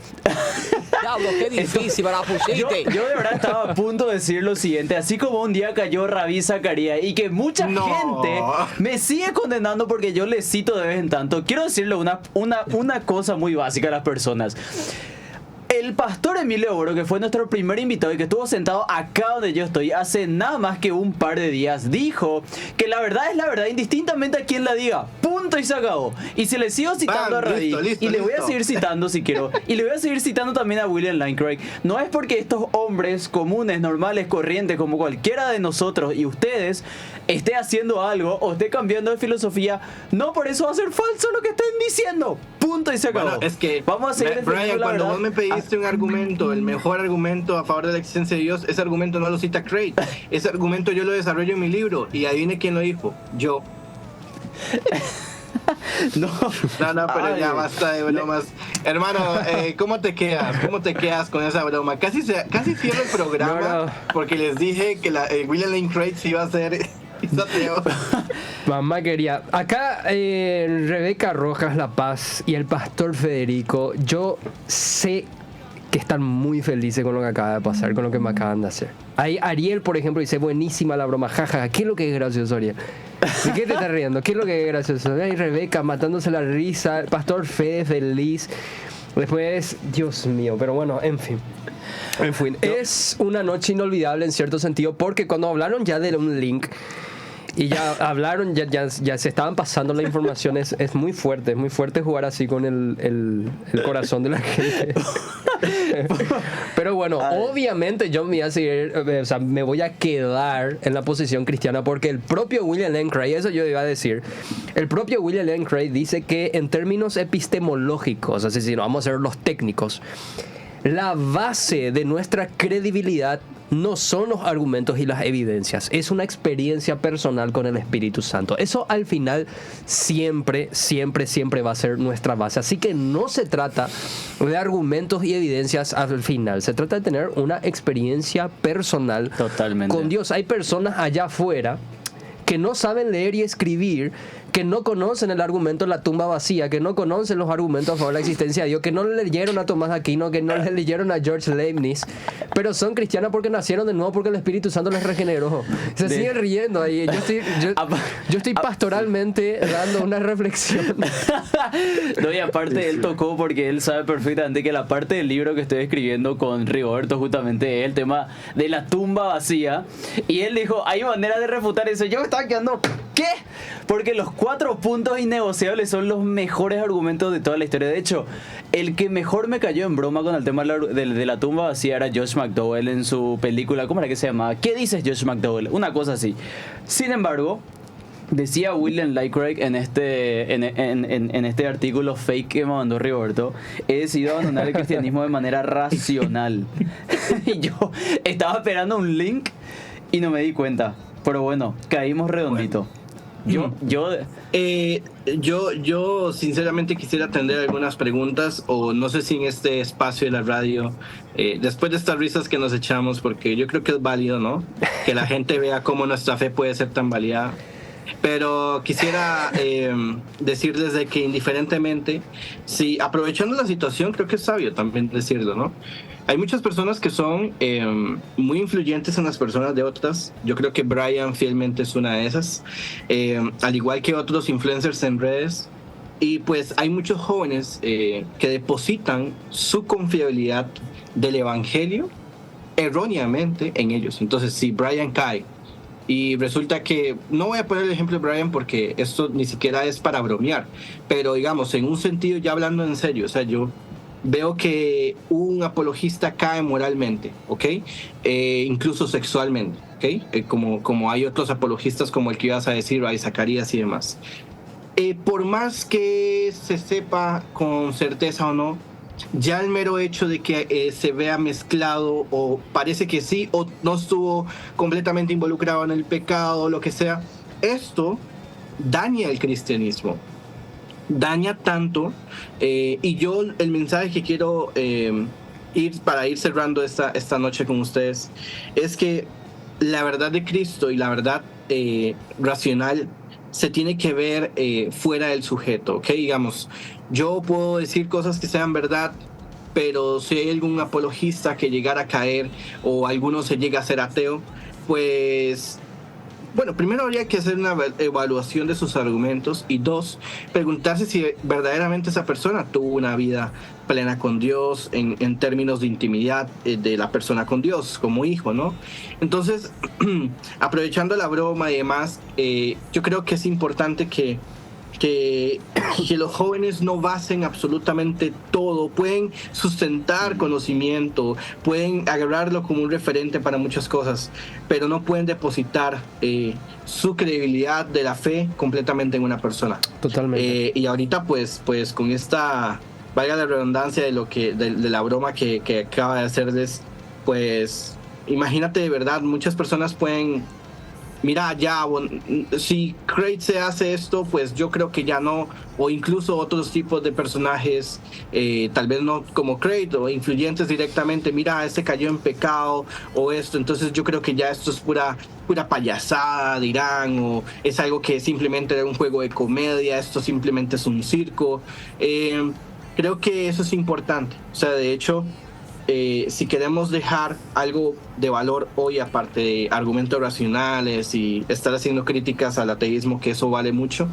Diablo, qué difícil para la pusiste. Yo de verdad estaba a punto de decir lo siguiente, así como un día cayó Rabí Zacarías y que mucha gente me sigue condenando porque yo le cito de vez en tanto, quiero decirle una cosa muy básica a las personas. El pastor Emilio Oro, que fue nuestro primer invitado y que estuvo sentado acá donde yo estoy hace nada más que un par de días, dijo que la verdad es la verdad indistintamente a quien la diga. Punto y se acabó. Y si le sigo citando a Rabí, y le voy a seguir citando si quiero, y le voy a seguir citando también a William Lane Craig, no es porque estos hombres comunes, normales, corrientes, como cualquiera de nosotros y ustedes, esté haciendo algo o esté cambiando de filosofía, no por eso va a ser falso lo que estén diciendo. Punto y se acabó. Bueno, es que, vamos a seguir Brian, la cuando verdad. vos me pediste un argumento, el mejor argumento a favor de la existencia de Dios, ese argumento no lo cita Craig. Ese argumento yo lo desarrollo en mi libro. Y adivine quién lo dijo. Yo. No, pero ay, ya basta de bromas. Hermano, ¿cómo te quedas? ¿Cómo te quedas con esa broma? Casi cierro el programa No. porque les dije que William Lane Craig se iba a hacer... Mamá quería. Acá Rebeca Rojas La Paz y el pastor Federico, yo sé que están muy felices con lo que acaba de pasar, con lo que me acaban de hacer. Ahí Ariel, por ejemplo, dice, buenísima la broma, jaja. ¿Qué es lo que es gracioso, Ariel? ¿De qué te estás riendo? ¿Qué es lo que es gracioso? Ahí Rebeca matándose la risa, el pastor Fede feliz. Después, Dios mío, pero bueno, en fin. Es una noche inolvidable en cierto sentido, porque cuando hablaron ya de un link y ya hablaron, ya se estaban pasando la información, es muy fuerte jugar así con el corazón de la gente. Pero bueno, obviamente yo me voy a seguir, o sea, me voy a quedar en la posición cristiana, porque el propio William Lane Craig, eso yo iba a decir, el propio William Lane Craig dice que en términos epistemológicos, así si no vamos a ser los técnicos, la base de nuestra credibilidad no son los argumentos y las evidencias, es una experiencia personal con el Espíritu Santo. Eso al final siempre va a ser nuestra base. Así que no se trata de argumentos y evidencias al final, se trata de tener una experiencia personal con Dios. Hay personas allá afuera que no saben leer y escribir, que no conocen el argumento de la tumba vacía, que no conocen los argumentos a favor de la existencia de Dios, que no le leyeron a Tomás de Aquino, que no le leyeron a George Leibniz, pero son cristianos porque nacieron de nuevo, porque el Espíritu Santo les regeneró. Se siguen riendo ahí. Yo estoy pastoralmente dando una reflexión. No, y aparte él tocó, porque él sabe perfectamente que la parte del libro que estoy escribiendo con Rigoberto justamente es el tema de la tumba vacía, y él dijo, hay manera de refutar eso. Yo me estaba quedando, ¿qué? Porque los 4 puntos innegociables son los mejores argumentos de toda la historia. De hecho, el que mejor me cayó en broma con el tema de la tumba vacía era Josh McDowell en su película, ¿cómo era que se llamaba? ¿Qué dices, Josh McDowell? Una cosa así. Sin embargo, decía William Lane Craig en este artículo fake que me mandó Rigoberto, he decidido abandonar el cristianismo de manera racional. Y yo estaba esperando un link y no me di cuenta. Pero bueno, caímos redondito. Yo sinceramente quisiera atender algunas preguntas, o no sé si en este espacio de la radio, después de estas risas que nos echamos, porque yo creo que es válido, ¿no? Que la gente vea cómo nuestra fe puede ser tan valiosa. Pero quisiera decirles de que indiferentemente, si aprovechando la situación, creo que es sabio también decirlo, ¿no? Hay muchas personas que son muy influyentes en las personas de otras. Yo creo que Brian fielmente es una de esas. Al igual que otros influencers en redes. Y pues hay muchos jóvenes que depositan su confiabilidad del evangelio erróneamente en ellos. Entonces, si Brian cae y resulta que, no voy a poner el ejemplo de Brian porque esto ni siquiera es para bromear, pero digamos, en un sentido ya hablando en serio, o sea, yo veo que un apologista cae moralmente, ¿ok? Incluso sexualmente, ¿ok? Como hay otros apologistas como el que ibas a decir, hay Zacarías y demás. Por más que se sepa con certeza o no, ya el mero hecho de que se vea mezclado o parece que sí o no estuvo completamente involucrado en el pecado o lo que sea, esto daña el cristianismo. Daña tanto, y yo el mensaje que quiero para ir cerrando esta noche con ustedes es que la verdad de Cristo y la verdad racional se tiene que ver fuera del sujeto, ¿ok? Digamos, yo puedo decir cosas que sean verdad, pero si hay algún apologista que llegara a caer o alguno se llega a ser ateo, pues bueno, primero habría que hacer una evaluación de sus argumentos y dos, preguntarse si verdaderamente esa persona tuvo una vida plena con Dios en términos de intimidad de la persona con Dios como hijo, ¿no? Entonces, aprovechando la broma y demás, yo creo que es importante que los jóvenes no basen absolutamente todo, pueden sustentar conocimiento, pueden agarrarlo como un referente para muchas cosas, pero no pueden depositar su credibilidad de la fe completamente en una persona. Totalmente. Y ahorita pues con esta, valga la redundancia de la broma que acaba de hacerles, pues imagínate de verdad, muchas personas pueden... Mira, ya, si Craig se hace esto, pues yo creo que ya no, o incluso otros tipos de personajes, tal vez no como Craig, o influyentes directamente, mira, este cayó en pecado, o esto, entonces yo creo que ya esto es pura payasada, dirán, o es algo que simplemente era un juego de comedia, esto simplemente es un circo. Creo que eso es importante, o sea, de hecho... si queremos dejar algo de valor hoy, aparte de argumentos racionales y estar haciendo críticas al ateísmo, que eso vale mucho,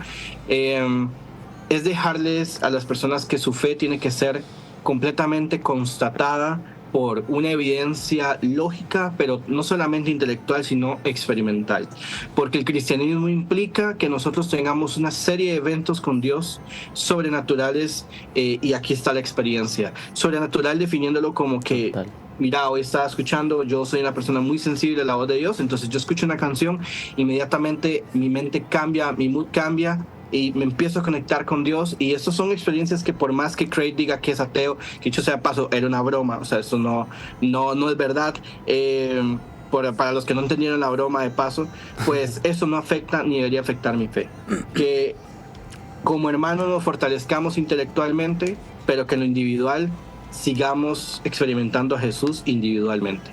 es dejarles a las personas que su fe tiene que ser completamente constatada por una evidencia lógica, pero no solamente intelectual, sino experimental. Porque el cristianismo implica que nosotros tengamos una serie de eventos con Dios sobrenaturales, y aquí está la experiencia. Sobrenatural definiéndolo como que... Total. Mira, hoy estaba escuchando, yo soy una persona muy sensible a la voz de Dios, entonces yo escucho una canción, inmediatamente mi mente cambia, mi mood cambia, y me empiezo a conectar con Dios, y estas son experiencias que por más que Craig diga que es ateo, que dicho sea paso, era una broma, o sea, eso no es verdad, para los que no entendieron la broma de paso, pues eso no afecta ni debería afectar mi fe. Que como hermanos nos fortalezcamos intelectualmente, pero que en lo individual sigamos experimentando a Jesús individualmente.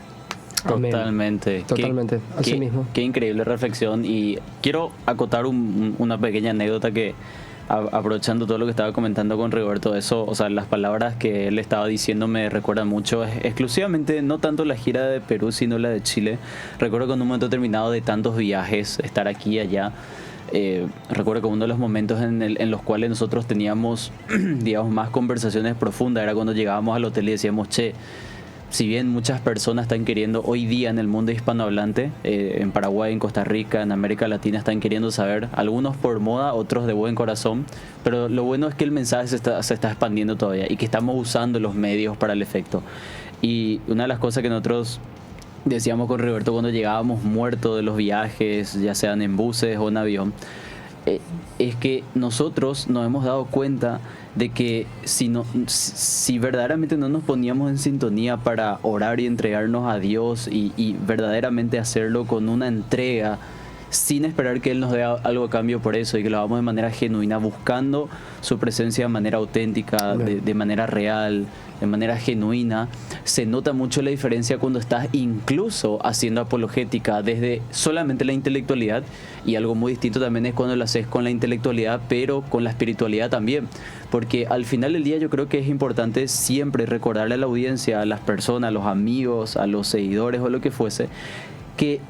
Totalmente. Totalmente, así mismo. Qué increíble reflexión, y quiero acotar una pequeña anécdota que, aprovechando todo lo que estaba comentando con Roberto, eso, o sea, las palabras que él estaba diciendo me recuerdan mucho, exclusivamente, no tanto la gira de Perú, sino la de Chile. Recuerdo que en un momento determinado de tantos viajes, estar aquí y allá, recuerdo que uno de los momentos en los cuales nosotros teníamos, digamos, más conversaciones profundas era cuando llegábamos al hotel y decíamos, che, si bien muchas personas están queriendo hoy día en el mundo hispanohablante, en Paraguay, en Costa Rica, en América Latina, están queriendo saber, algunos por moda, otros de buen corazón, pero lo bueno es que el mensaje se está expandiendo todavía y que estamos usando los medios para el efecto. Y una de las cosas que nosotros decíamos con Roberto cuando llegábamos muertos de los viajes, ya sean en buses o en avión, es que nosotros nos hemos dado cuenta de que si verdaderamente no nos poníamos en sintonía para orar y entregarnos a Dios y verdaderamente hacerlo con una entrega, sin esperar que Él nos dé algo a cambio por eso, y que lo hagamos de manera genuina, buscando su presencia de manera auténtica, de manera real, de manera genuina, se nota mucho la diferencia cuando estás incluso haciendo apologética desde solamente la intelectualidad, y algo muy distinto también es cuando lo haces con la intelectualidad pero con la espiritualidad también, porque al final del día yo creo que es importante siempre recordarle a la audiencia, a las personas, a los amigos, a los seguidores o lo que fuese, que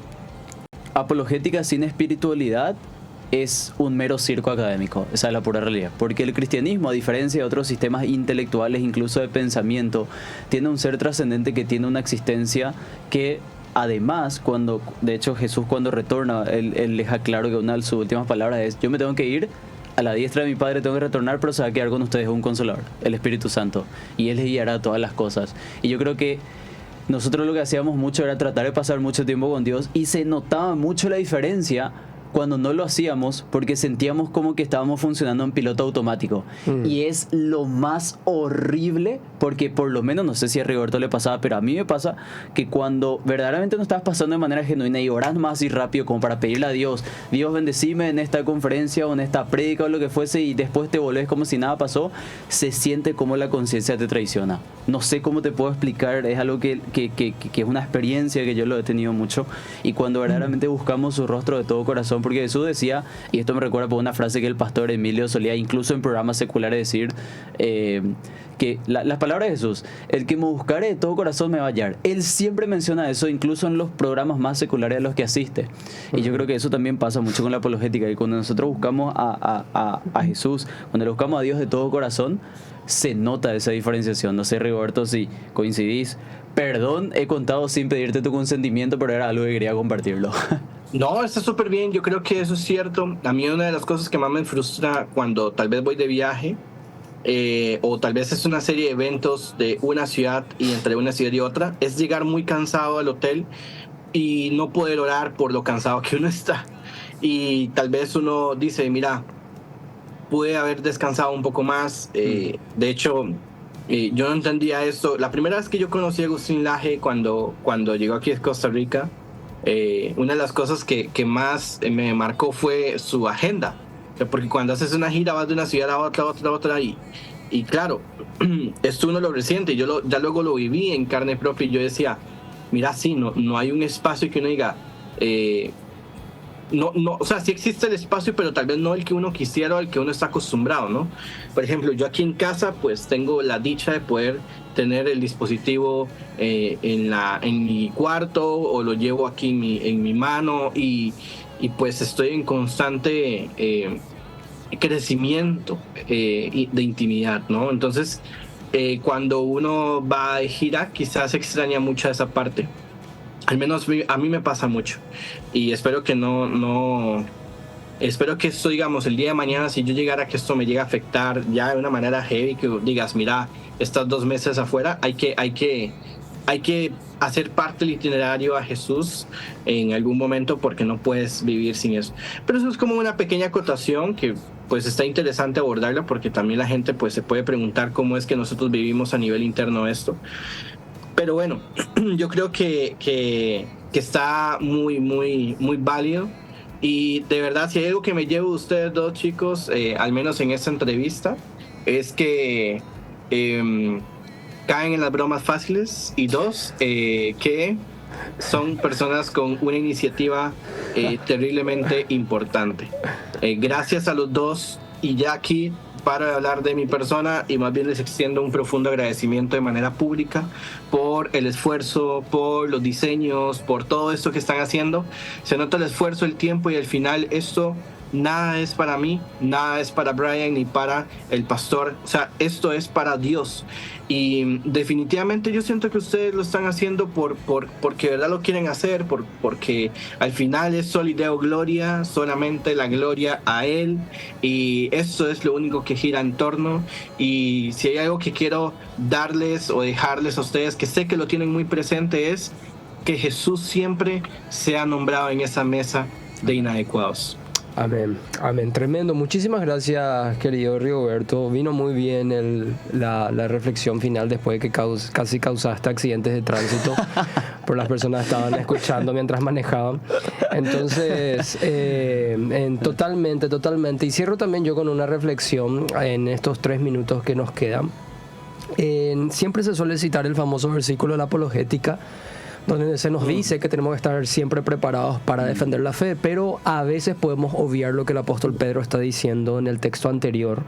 apologética sin espiritualidad es un mero circo académico. Esa es la pura realidad. Porque el cristianismo, a diferencia de otros sistemas intelectuales, incluso de pensamiento, tiene un ser trascendente que tiene una existencia que, además, de hecho Jesús cuando retorna, él deja claro que una de sus últimas palabras es: yo me tengo que ir a la diestra de mi Padre, tengo que retornar, pero se va a quedar con ustedes un Consolador, el Espíritu Santo, y Él les guiará todas las cosas. Y yo creo que nosotros lo que hacíamos mucho era tratar de pasar mucho tiempo con Dios, y se notaba mucho la diferencia cuando no lo hacíamos, porque sentíamos como que estábamos funcionando en piloto automático. Y es lo más horrible, porque por lo menos, no sé si a Rigoberto le pasaba, pero a mí me pasa que cuando verdaderamente no estás pasando de manera genuina y orás más y rápido como para pedirle a Dios: Dios, bendecime en esta conferencia o en esta prédica o lo que fuese, y después te volvés como si nada pasó, se siente como la conciencia te traiciona. No sé cómo te puedo explicar, es algo que es una experiencia que yo lo he tenido mucho, y cuando verdaderamente buscamos su rostro de todo corazón, porque Jesús decía, y esto me recuerda por una frase que el pastor Emilio solía incluso en programas seculares decir, que las palabras de Jesús: el que me buscare de todo corazón me va a hallar. Él siempre menciona eso, incluso en los programas más seculares a los que asiste. Y yo creo que eso también pasa mucho con la apologética, y cuando nosotros buscamos a Jesús, cuando le buscamos a Dios de todo corazón, se nota esa diferenciación. No sé, Rigoberto, si coincidís. Perdón, he contado sin pedirte tu consentimiento, pero era algo que quería compartirlo. No, está súper bien, yo creo que eso es cierto. A mí una de las cosas que más me frustra cuando tal vez voy de viaje, o tal vez es una serie de eventos de una ciudad y entre una ciudad y otra, es llegar muy cansado al hotel y no poder orar por lo cansado que uno está. Y tal vez uno dice: mira, pude haber descansado un poco más. De hecho, yo no entendía esto. La primera vez que yo conocí a Agustín Laje, cuando llegó aquí a Costa Rica, una de las cosas que más me marcó fue su agenda. Porque cuando haces una gira vas de una ciudad a otra, y claro, esto uno lo resiente. Yo ya luego lo viví en carne propia, y yo decía: mira, sí, no hay un espacio que uno diga, no, o sea, sí existe el espacio, pero tal vez no el que uno quisiera o el que uno está acostumbrado, ¿no? Por ejemplo, yo aquí en casa pues tengo la dicha de poder tener el dispositivo en mi cuarto, o lo llevo aquí en mi mano, y pues estoy en constante crecimiento de intimidad, ¿no? Entonces, cuando uno va de gira, quizás extraña mucho esa parte. Al menos a mí me pasa mucho, y espero que espero que esto, digamos, el día de mañana, si yo llegara que esto me llegue a afectar ya de una manera heavy, que digas: mira, estos 2 meses afuera, hay que hacer parte del itinerario a Jesús en algún momento, porque no puedes vivir sin eso. Pero eso es como una pequeña acotación que pues está interesante abordarla, porque también la gente pues se puede preguntar cómo es que nosotros vivimos a nivel interno esto. Pero bueno, yo creo que está muy, muy, muy válido. Y de verdad, si hay algo que me llevo de ustedes dos, chicos, al menos en esta entrevista, es que caen en las bromas fáciles, y 2, que son personas con una iniciativa terriblemente importante. Gracias a los dos, y ya aquí paro de hablar de mi persona y más bien les extiendo un profundo agradecimiento de manera pública por el esfuerzo, por los diseños, por todo esto que están haciendo. Se nota el esfuerzo, el tiempo, y al final esto nada es para mí, nada es para Brian ni para el pastor. O sea, esto es para Dios. Y definitivamente yo siento que ustedes lo están haciendo porque de verdad lo quieren hacer, porque al final es Soli Deo Gloria, solamente la gloria a Él, y eso es lo único que gira en torno. Y si hay algo que quiero darles o dejarles a ustedes, que sé que lo tienen muy presente, es que Jesús siempre sea nombrado en esa mesa de inadecuados. Amén, amén, tremendo. Muchísimas gracias, querido Rigoberto. Vino muy bien la reflexión final después de que casi causaste accidentes de tránsito por las personas que estaban escuchando mientras manejaban. Entonces, totalmente. Y cierro también yo con una reflexión en estos 3 minutos que nos quedan. Siempre se suele citar el famoso versículo de la apologética, donde se nos dice que tenemos que estar siempre preparados para defender la fe, pero a veces podemos obviar lo que el apóstol Pedro está diciendo en el texto anterior,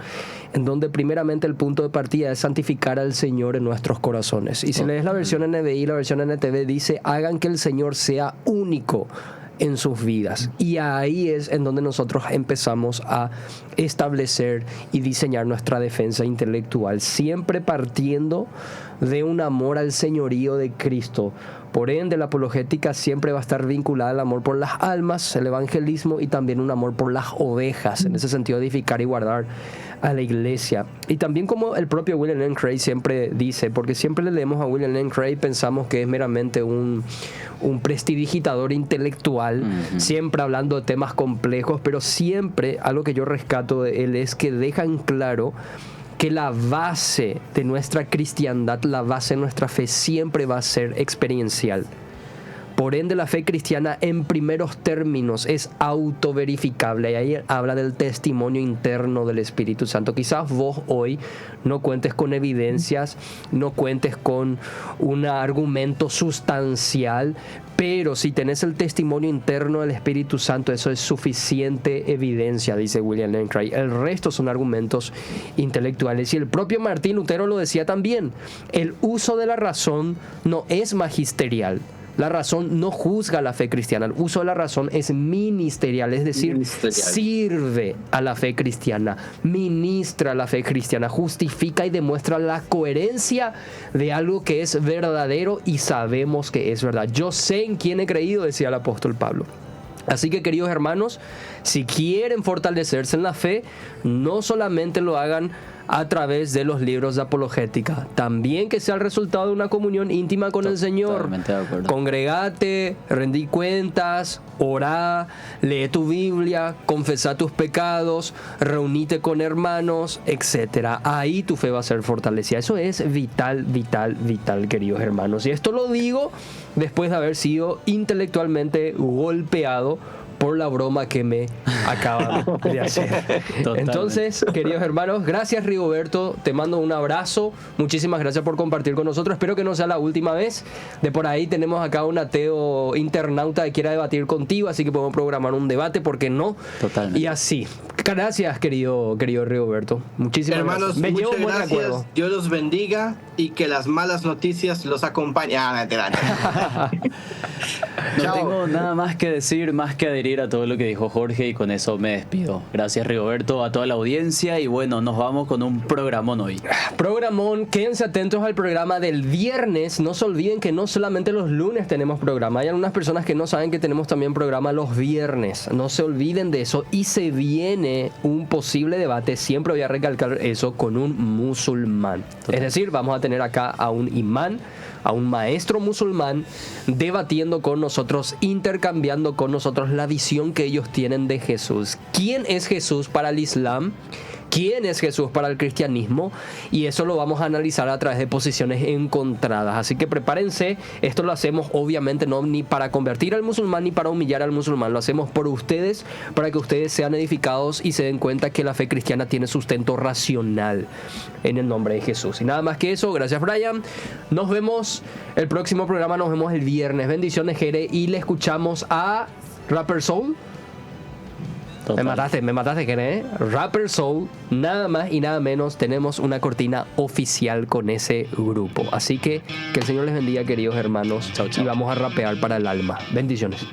en donde primeramente el punto de partida es santificar al Señor en nuestros corazones. Y si lees la versión NBI, la versión NTV dice: hagan que el Señor sea único en sus vidas. Y ahí es en donde nosotros empezamos a establecer y diseñar nuestra defensa intelectual, siempre partiendo de un amor al señorío de Cristo. Por ende, la apologética siempre va a estar vinculada al amor por las almas, el evangelismo y también un amor por las ovejas, en ese sentido edificar y guardar a la iglesia. Y también como el propio William Lane Craig siempre dice, porque siempre le leemos a William Lane Craig, pensamos que es meramente un prestidigitador intelectual, siempre hablando de temas complejos, pero siempre algo que yo rescato de él es que deja en claro que la base de nuestra cristiandad, la base de nuestra fe siempre va a ser experiencial. Por ende, la fe cristiana en primeros términos es autoverificable. Y ahí habla del testimonio interno del Espíritu Santo. Quizás vos hoy no cuentes con evidencias, no cuentes con un argumento sustancial, pero si tenés el testimonio interno del Espíritu Santo, eso es suficiente evidencia, dice William Lane Craig. El resto son argumentos intelectuales. Y el propio Martín Lutero lo decía también. El uso de la razón no es magisterial. La razón no juzga la fe cristiana. El uso de la razón es ministerial, es decir, sirve a la fe cristiana, ministra la fe cristiana, justifica y demuestra la coherencia de algo que es verdadero y sabemos que es verdad. Yo sé en quién he creído, decía el apóstol Pablo. Así que, queridos hermanos, si quieren fortalecerse en la fe, no solamente lo hagan a través de los libros de apologética, también que sea el resultado de una comunión íntima con el Señor. Congregate, rendí cuentas, orá, lee tu Biblia, confesá tus pecados, reunite con hermanos, etc. Ahí tu fe va a ser fortalecida. Eso es vital, vital, vital, queridos hermanos. Y esto lo digo después de haber sido intelectualmente golpeado por la broma que me acaban de hacer. Totalmente. Entonces, queridos hermanos, gracias Rigoberto, te mando un abrazo, muchísimas gracias por compartir con nosotros, espero que no sea la última vez. De por ahí tenemos acá un ateo internauta que quiera debatir contigo, así que podemos programar un debate, ¿por qué no? Totalmente. Y así. Gracias, querido Rigoberto. Muchísimas hermanos, gracias. Muchas gracias. Dios los bendiga y que las malas noticias los acompañen. No tengo nada más que decir, más que adherir a todo lo que dijo Jorge, y con eso me despido. Gracias Rigoberto, a toda la audiencia, y bueno, nos vamos con un programón hoy. Programón, quédense atentos al programa del viernes. No se olviden que no solamente los lunes tenemos programa, hay algunas personas que no saben que tenemos también programa los viernes. No se olviden de eso, y se viene un posible debate, siempre voy a recalcar eso, con un musulmán. Total. Es decir, vamos a tener acá a un imán, a un maestro musulmán, debatiendo con nosotros, intercambiando con nosotros la visión que ellos tienen de Jesús. ¿Quién es Jesús para el Islam? ¿Quién es Jesús para el cristianismo? Y eso lo vamos a analizar a través de posiciones encontradas. Así que prepárense. Esto lo hacemos obviamente no ni para convertir al musulmán ni para humillar al musulmán. Lo hacemos por ustedes, para que ustedes sean edificados y se den cuenta que la fe cristiana tiene sustento racional en el nombre de Jesús. Y nada más que eso. Gracias, Brian. Nos vemos el próximo programa. Nos vemos el viernes. Bendiciones, Jere. Y le escuchamos a Rapper Soul. Total. Me mataste, ¿qué? Rapper Soul, nada más y nada menos, tenemos una cortina oficial con ese grupo. Así que el Señor les bendiga, queridos hermanos. Chau, chau. Y vamos a rapear para el alma. Bendiciones.